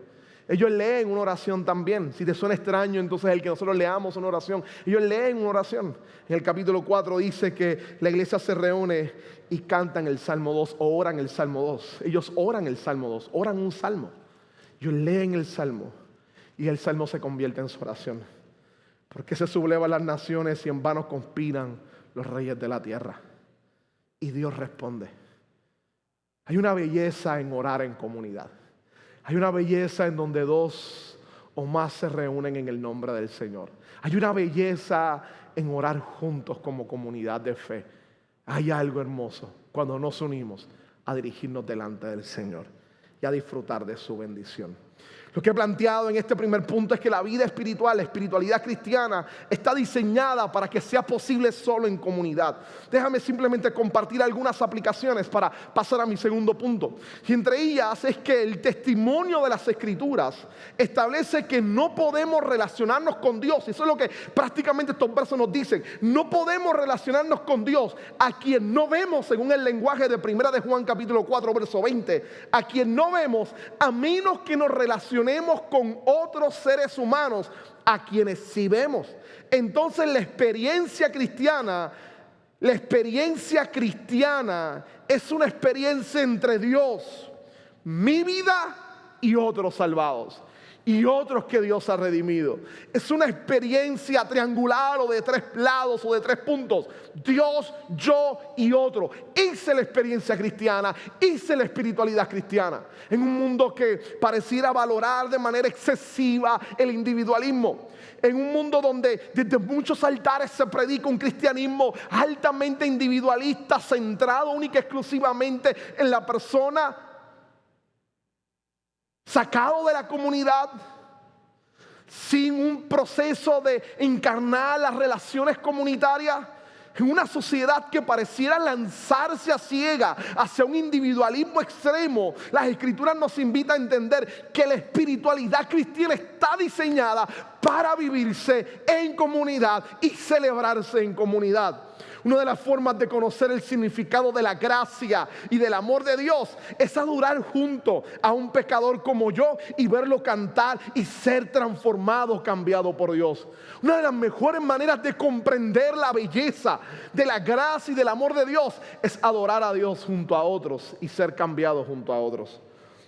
Speaker 5: Ellos leen una oración también. Si te suena extraño, entonces el que nosotros leamos una oración. Ellos leen una oración. En el capítulo 4 dice que la iglesia se reúne y cantan el Salmo 2 o oran el Salmo 2. Ellos oran el Salmo 2, oran un salmo. Ellos leen el salmo y el salmo se convierte en su oración. Porque se sublevan las naciones y en vano conspiran los reyes de la tierra. Y Dios responde. Hay una belleza en orar en comunidad. Hay una belleza en donde dos o más se reúnen en el nombre del Señor. Hay una belleza en orar juntos como comunidad de fe. Hay algo hermoso cuando nos unimos a dirigirnos delante del Señor y a disfrutar de su bendición. Lo que he planteado en este primer punto es que la vida espiritual, la espiritualidad cristiana, está diseñada para que sea posible solo en comunidad. Déjame simplemente compartir algunas aplicaciones para pasar a mi segundo punto. Y entre ellas es que el testimonio de las Escrituras establece que no podemos relacionarnos con Dios. Eso es lo que prácticamente estos versos nos dicen. No podemos relacionarnos con Dios a quien no vemos, según el lenguaje de 1 de Juan capítulo 4, verso 20. A quien no vemos, a menos que nos relacionemos con otros seres humanos a quienes sí vemos. Entonces la experiencia cristiana es una experiencia entre Dios, mi vida y otros salvados y otros que Dios ha redimido. Es una experiencia triangular o de tres lados o de tres puntos. Dios, yo y otro. Esa es la experiencia cristiana, esa es la espiritualidad cristiana. En un mundo que pareciera valorar de manera excesiva el individualismo. En un mundo donde desde muchos altares se predica un cristianismo altamente individualista, centrado única y exclusivamente en la persona, sacado de la comunidad, sin un proceso de encarnar las relaciones comunitarias. En una sociedad que pareciera lanzarse a ciega hacia un individualismo extremo, las Escrituras nos invitan a entender que la espiritualidad cristiana está diseñada para vivirse en comunidad y celebrarse en comunidad. Una de las formas de conocer el significado de la gracia y del amor de Dios es adorar junto a un pecador como yo y verlo cantar y ser transformado, cambiado por Dios. Una de las mejores maneras de comprender la belleza de la gracia y del amor de Dios es adorar a Dios junto a otros y ser cambiado junto a otros.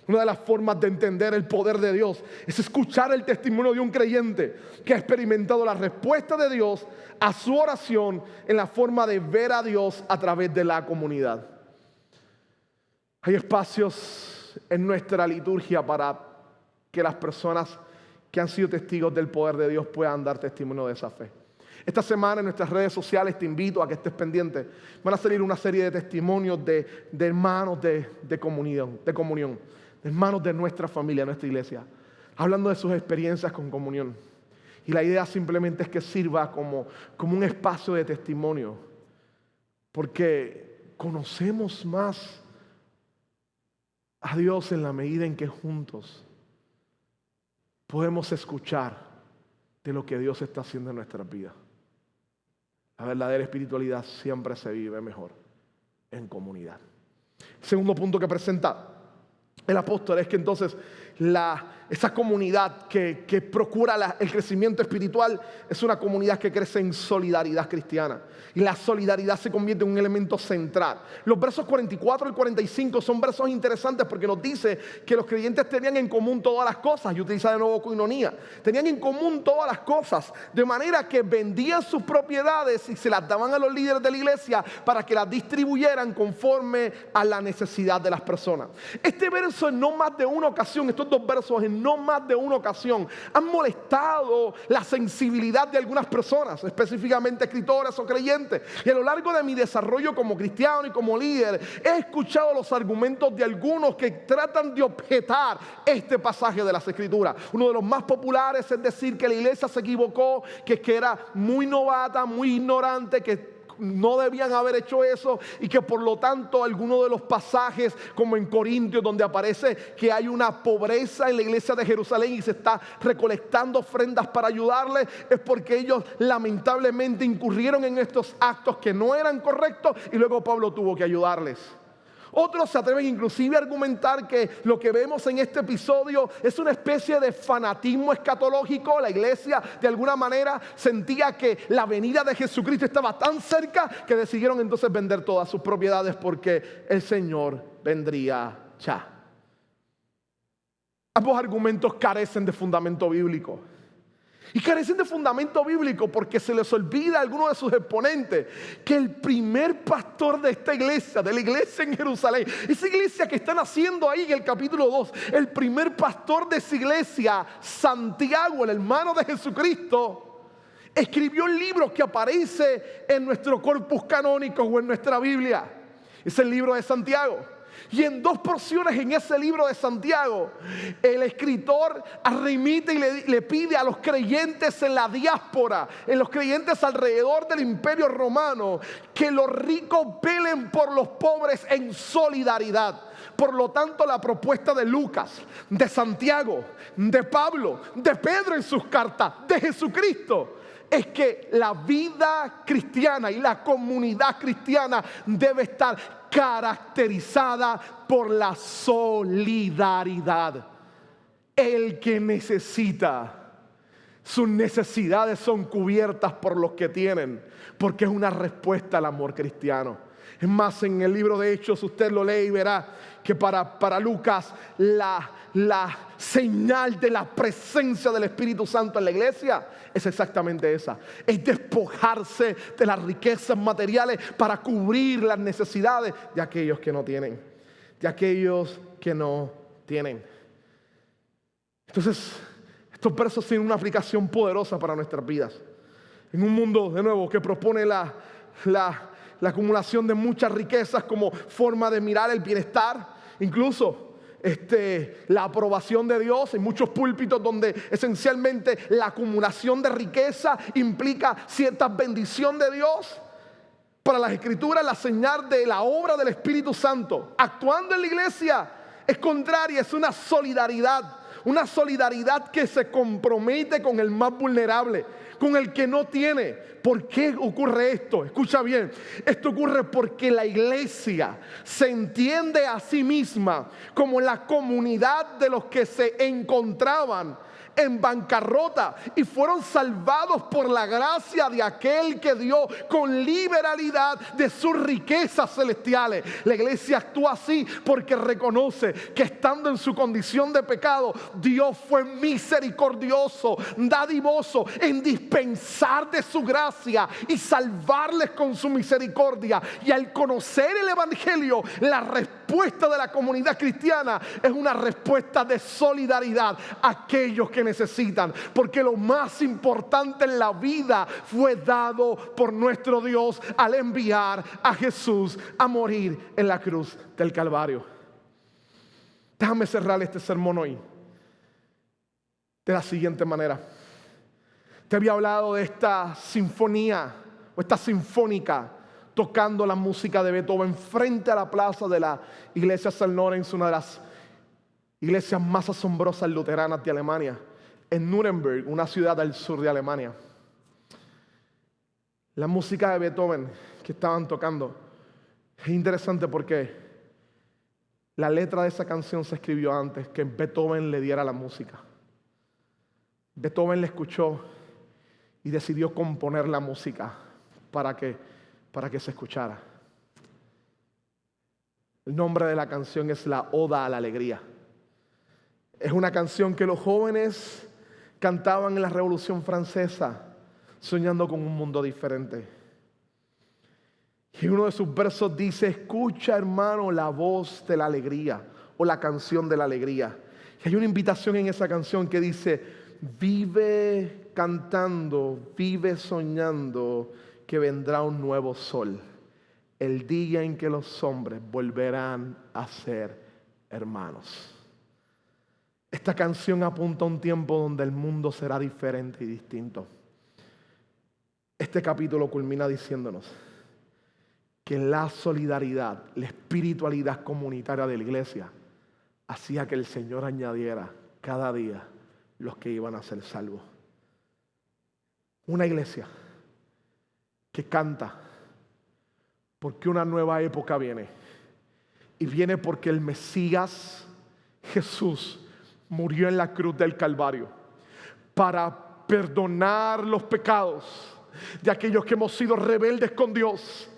Speaker 5: Una de las formas de entender el poder de Dios es escuchar el testimonio de un creyente que ha experimentado la respuesta de Dios a su oración en la forma de ver a Dios a través de la comunidad. Hay espacios en nuestra liturgia para que las personas que han sido testigos del poder de Dios puedan dar testimonio de esa fe. Esta semana en nuestras redes sociales te invito a que estés pendiente. Van a salir una serie de testimonios de hermanos de comunión, de hermanos de nuestra familia, nuestra iglesia, hablando de sus experiencias con comunión. Y la idea simplemente es que sirva como un espacio de testimonio, porque conocemos más a Dios en la medida en que juntos podemos escuchar de lo que Dios está haciendo en nuestras vidas. La verdadera espiritualidad siempre se vive mejor en comunidad. El segundo punto que presenta el apóstol es que entonces esa comunidad que procura el crecimiento espiritual es una comunidad que crece en solidaridad cristiana. Y la solidaridad se convierte en un elemento central. Los versos 44 y 45 son versos interesantes porque nos dice que los creyentes tenían en común todas las cosas. Y utiliza de nuevo koinonía. Tenían en común todas las cosas. De manera que vendían sus propiedades y se las daban a los líderes de la iglesia para que las distribuyeran conforme a la necesidad de las personas. Este verso en no más de una ocasión, estos dos versos en no más de una ocasión han molestado la sensibilidad de algunas personas, específicamente escritores o creyentes. Y a lo largo de mi desarrollo como cristiano y como líder, he escuchado los argumentos de algunos que tratan de objetar este pasaje de las Escrituras. Uno de los más populares es decir que la iglesia se equivocó, que era muy novata, muy ignorante, que no debían haber hecho eso y que por lo tanto algunos de los pasajes como en Corintios donde aparece que hay una pobreza en la iglesia de Jerusalén y se está recolectando ofrendas para ayudarles, es porque ellos lamentablemente incurrieron en estos actos que no eran correctos y luego Pablo tuvo que ayudarles. Otros se atreven inclusive a argumentar que lo que vemos en este episodio es una especie de fanatismo escatológico. La iglesia de alguna manera sentía que la venida de Jesucristo estaba tan cerca que decidieron entonces vender todas sus propiedades porque el Señor vendría ya. Ambos argumentos carecen de fundamento bíblico. Y carecen de fundamento bíblico porque se les olvida a algunos de sus exponentes que el primer pastor de esta iglesia, de la iglesia en Jerusalén, esa iglesia que están haciendo ahí en el capítulo 2, el primer pastor de esa iglesia, Santiago, el hermano de Jesucristo, escribió un libro que aparece en nuestro corpus canónico o en nuestra Biblia. Es el libro de Santiago. Y en dos porciones en ese libro de Santiago, el escritor remite y le pide a los creyentes en la diáspora, en los creyentes alrededor del imperio romano, que los ricos velen por los pobres en solidaridad. Por lo tanto, la propuesta de Lucas, de Santiago, de Pablo, de Pedro en sus cartas, de Jesucristo, es que la vida cristiana y la comunidad cristiana debe estar caracterizada por la solidaridad. El que necesita, sus necesidades son cubiertas por los que tienen, porque es una respuesta al amor cristiano. Es más, en el libro de Hechos usted lo lee y verá que para Lucas la señal de la presencia del Espíritu Santo en la iglesia es exactamente esa. Es despojarse de las riquezas materiales para cubrir las necesidades de aquellos que no tienen. De aquellos que no tienen. Entonces, estos versos tienen una aplicación poderosa para nuestras vidas. En un mundo, de nuevo, que propone la acumulación de muchas riquezas como forma de mirar el bienestar, incluso la aprobación de Dios. En muchos púlpitos donde esencialmente la acumulación de riqueza implica cierta bendición de Dios. para las Escrituras, la señal de la obra del Espíritu Santo actuando en la iglesia es contraria, es una solidaridad que se compromete con el más vulnerable, con el que no tiene. ¿Por qué ocurre esto? Escucha bien, esto ocurre porque la iglesia se entiende a sí misma como la comunidad de los que se encontraban en bancarrota y fueron salvados por la gracia de aquel que dio con liberalidad de sus riquezas celestiales. La iglesia actúa así porque reconoce que estando en su condición de pecado, Dios fue misericordioso, dadivoso en dispensar de su gracia y salvarles con su misericordia. Y al conocer el evangelio, la respuesta de la comunidad cristiana es una respuesta de solidaridad a aquellos que necesitan, porque lo más importante en la vida fue dado por nuestro Dios al enviar a Jesús a morir en la cruz del Calvario. Déjame cerrar este sermón hoy de la siguiente manera. Te había hablado de esta sinfonía o esta sinfónica tocando la música de Beethoven frente a la plaza de la iglesia St. Lorenz, una de las iglesias más asombrosas luteranas de Alemania, en Nuremberg, una ciudad del sur de Alemania. La música de Beethoven que estaban tocando es interesante porque la letra de esa canción se escribió antes que Beethoven le diera la música. Beethoven le escuchó y decidió componer la música para que se escuchara. El nombre de la canción es La Oda a la Alegría. Es una canción que los jóvenes cantaban en la Revolución Francesa, soñando con un mundo diferente. Y uno de sus versos dice: escucha, hermano, la voz de la alegría, o la canción de la alegría. Y hay una invitación en esa canción que dice: vive cantando, vive soñando que vendrá un nuevo sol, el día en que los hombres volverán a ser hermanos. Esta canción apunta a un tiempo donde el mundo será diferente y distinto. Este capítulo culmina diciéndonos que la solidaridad, la espiritualidad comunitaria de la iglesia hacía que el Señor añadiera cada día los que iban a ser salvos. Una iglesia que canta porque una nueva época viene. Y viene porque el Mesías Jesús murió en la cruz del Calvario para perdonar los pecados de aquellos que hemos sido rebeldes con Dios.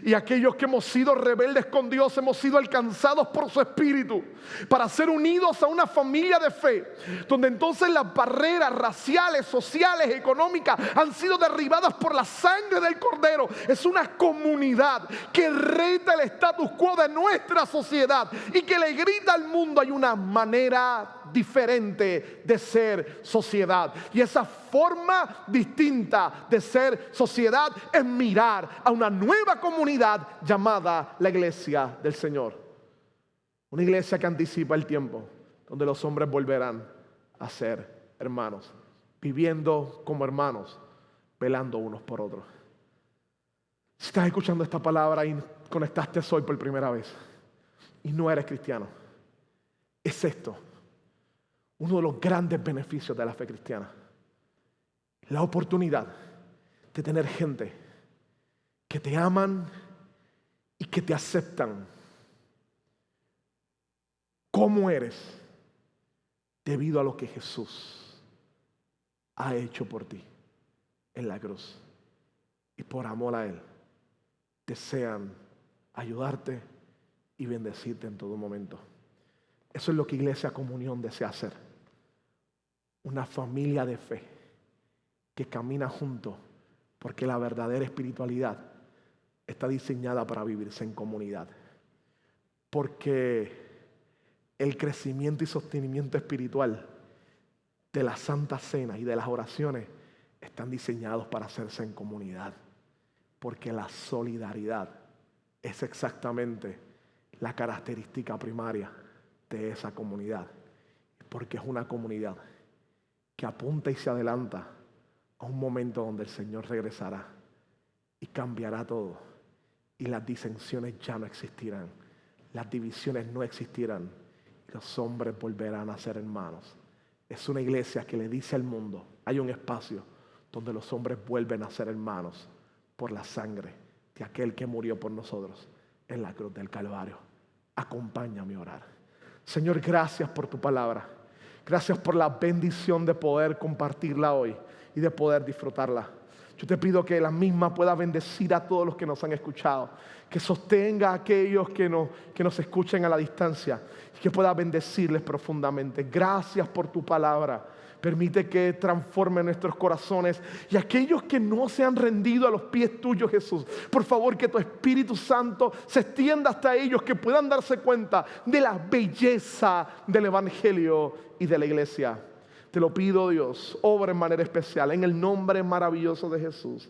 Speaker 5: Y aquellos que hemos sido rebeldes con Dios hemos sido alcanzados por su Espíritu para ser unidos a una familia de fe, donde entonces las barreras raciales, sociales, económicas han sido derribadas por la sangre del Cordero. Es una comunidad que reta el status quo de nuestra sociedad y que le grita al mundo: hay una manera diferente de ser sociedad, y esa forma distinta de ser sociedad es mirar a una nueva comunidad llamada la iglesia del Señor. Una iglesia que anticipa el tiempo donde los hombres volverán a ser hermanos, viviendo como hermanos, velando unos por otros. Si estás escuchando esta palabra y conectaste hoy por primera vez y no eres cristiano, es esto uno de los grandes beneficios de la fe cristiana: la oportunidad de tener gente que te aman y que te aceptan como eres, debido a lo que Jesús ha hecho por ti en la cruz. Y por amor a Él desean ayudarte y bendecirte en todo momento. Eso es lo que Iglesia Comunión desea hacer. Una familia de fe que camina juntos, porque la verdadera espiritualidad está diseñada para vivirse en comunidad. Porque el crecimiento y sostenimiento espiritual de la Santa Cena y de las oraciones están diseñados para hacerse en comunidad. Porque la solidaridad es exactamente la característica primaria de esa comunidad. Porque es una comunidad que apunta y se adelanta a un momento donde el Señor regresará y cambiará todo. y las disensiones ya no existirán. Las divisiones no existirán. Los hombres volverán a ser hermanos. Es una iglesia que le dice al mundo, hay un espacio donde los hombres vuelven a ser hermanos por la sangre de aquel que murió por nosotros en la cruz del Calvario. Acompáñame a orar. Señor, gracias por tu palabra. Gracias por la bendición de poder compartirla hoy y de poder disfrutarla. Yo te pido que la misma pueda bendecir a todos los que nos han escuchado, que sostenga a aquellos que nos escuchen a la distancia y que pueda bendecirles profundamente. Gracias por tu palabra. Permite que transforme nuestros corazones y aquellos que no se han rendido a los pies tuyos, Jesús, por favor, que tu Espíritu Santo se extienda hasta ellos, que puedan darse cuenta de la belleza del Evangelio y de la iglesia. Te lo pido, Dios, obra en manera especial, en el nombre maravilloso de Jesús.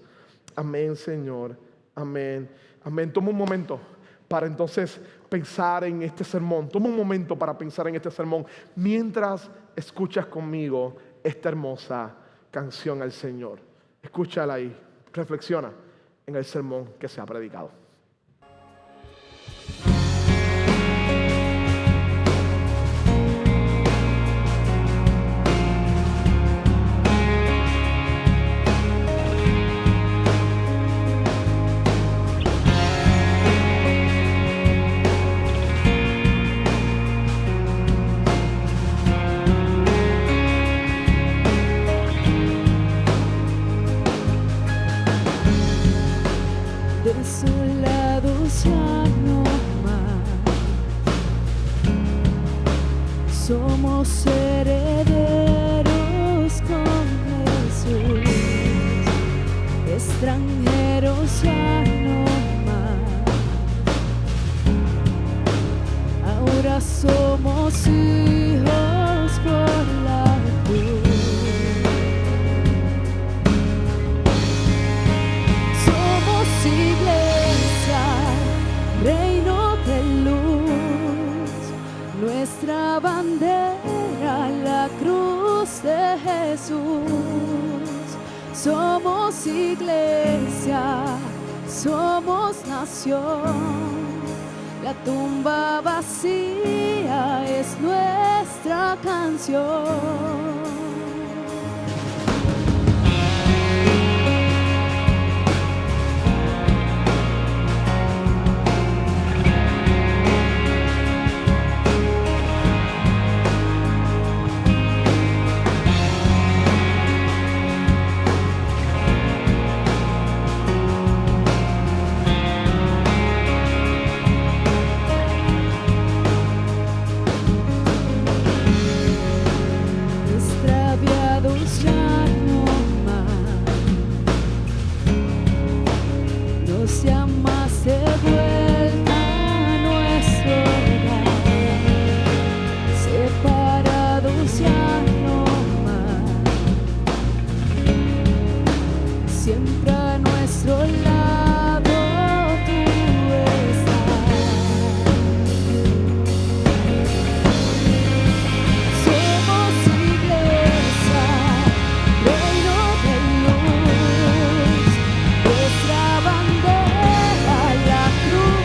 Speaker 5: Amén, Señor. Amén. Amén. Toma un momento para entonces pensar en este sermón. Toma un momento para pensar en este sermón mientras escuchas conmigo esta hermosa canción al Señor. Escúchala ahí. Reflexiona en el sermón que se ha predicado.
Speaker 3: Desolados ya no más, somos herederos con Jesús, extranjeros ya no más, ahora somos hijos por la cruz. Iglesia, reino de luz, nuestra bandera, la cruz de Jesús. Somos iglesia, somos nación, la tumba vacía es nuestra canción. Nuestra bandera, la cruz.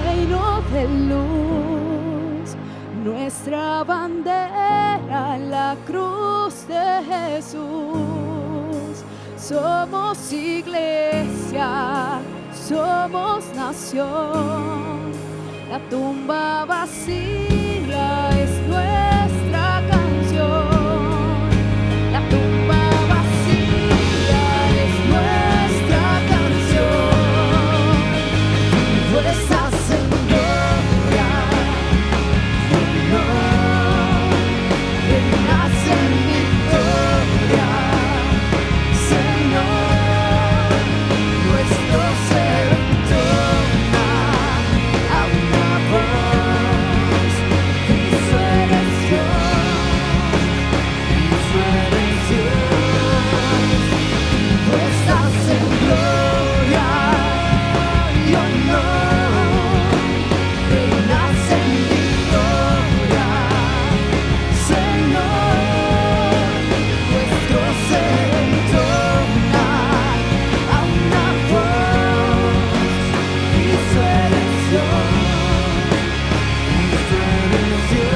Speaker 3: reino de luz, nuestra bandera, la cruz de Jesús. Somos iglesia, somos nación, la tumba vacía es nuestra canción. La tumba vacía es nuestra canción. Tú estás en gloria, Señor, reinas en victoria, Señor, nuestro ser entona a una voz. Cristo eres Dios, Cristo eres Dios. Tú estás en gloria y honor, reinas en victoria, Señor, nuestro ser entona a una voz. Cristo eres Dios, Cristo eres Dios.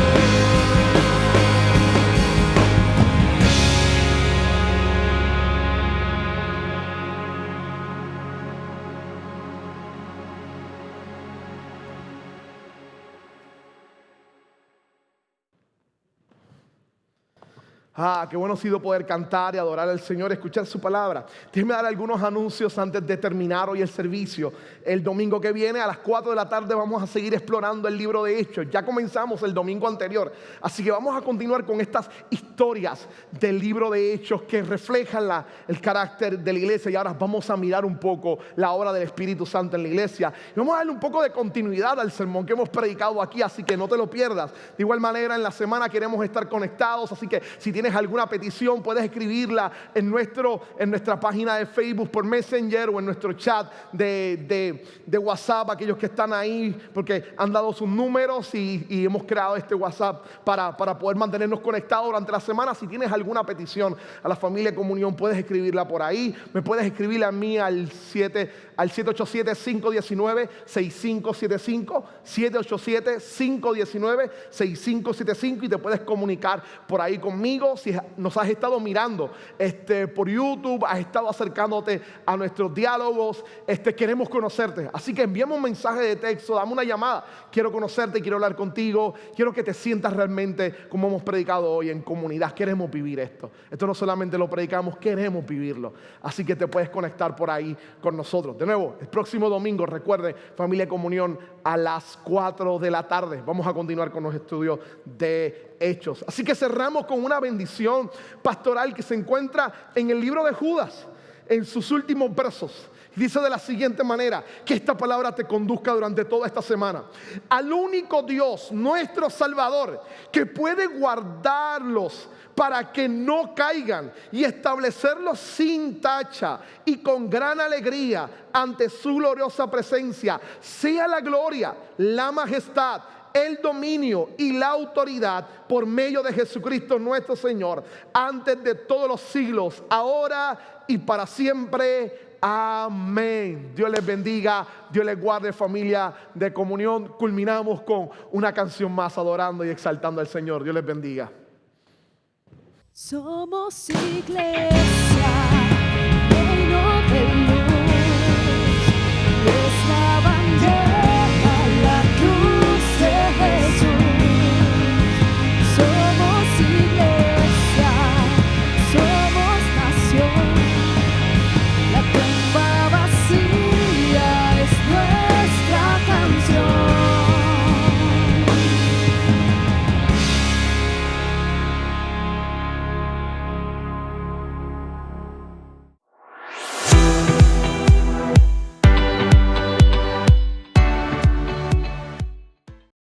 Speaker 5: Qué bueno ha sido poder cantar y adorar al Señor, escuchar su palabra. Déjenme dar algunos anuncios antes de terminar hoy el servicio. El domingo que viene a las 4 de la tarde vamos a seguir explorando el libro de Hechos. Ya comenzamos el domingo anterior, así que vamos a continuar con estas historias del libro de Hechos que reflejan el carácter de la iglesia. Y ahora vamos a mirar un poco la obra del Espíritu Santo en la iglesia. Y vamos a darle un poco de continuidad al sermón que hemos predicado aquí, así que no te lo pierdas. De igual manera, en la semana queremos estar conectados, así que si tienes alguna petición puedes escribirla en nuestra página de Facebook por Messenger o en nuestro chat de WhatsApp, aquellos que están ahí porque han dado sus números y hemos creado este WhatsApp para poder mantenernos conectados durante la semana. Si tienes alguna petición a la familia de comunión puedes escribirla por ahí. Me puedes escribir a mí al 787-519-6575, 787-519-6575, y te puedes comunicar por ahí conmigo. Si nos has estado mirando por YouTube, has estado acercándote a nuestros diálogos, queremos conocerte. Así que envíame un mensaje de texto, dame una llamada. Quiero conocerte, quiero hablar contigo, quiero que te sientas realmente como hemos predicado hoy en comunidad. Queremos vivir esto. Esto no solamente lo predicamos, queremos vivirlo. Así que te puedes conectar por ahí con nosotros. De nuevo, el próximo domingo, recuerde, familia de comunión a las 4 de la tarde. Vamos a continuar con los estudios de Hechos. Así que cerramos con una bendición pastoral que se encuentra en el libro de Judas, en sus últimos versos. Dice de la siguiente manera: que esta palabra te conduzca durante toda esta semana al único Dios, nuestro Salvador, que puede guardarlos para que no caigan y establecerlos sin tacha y con gran alegría ante su gloriosa presencia. Sea la gloria, la majestad, el dominio y la autoridad por medio de Jesucristo nuestro Señor, antes de todos los siglos, ahora y para siempre. Amén. Dios les bendiga, Dios les guarde, familia de comunión. Culminamos con una canción más, adorando y exaltando al Señor. Dios les bendiga.
Speaker 3: Somos iglesia.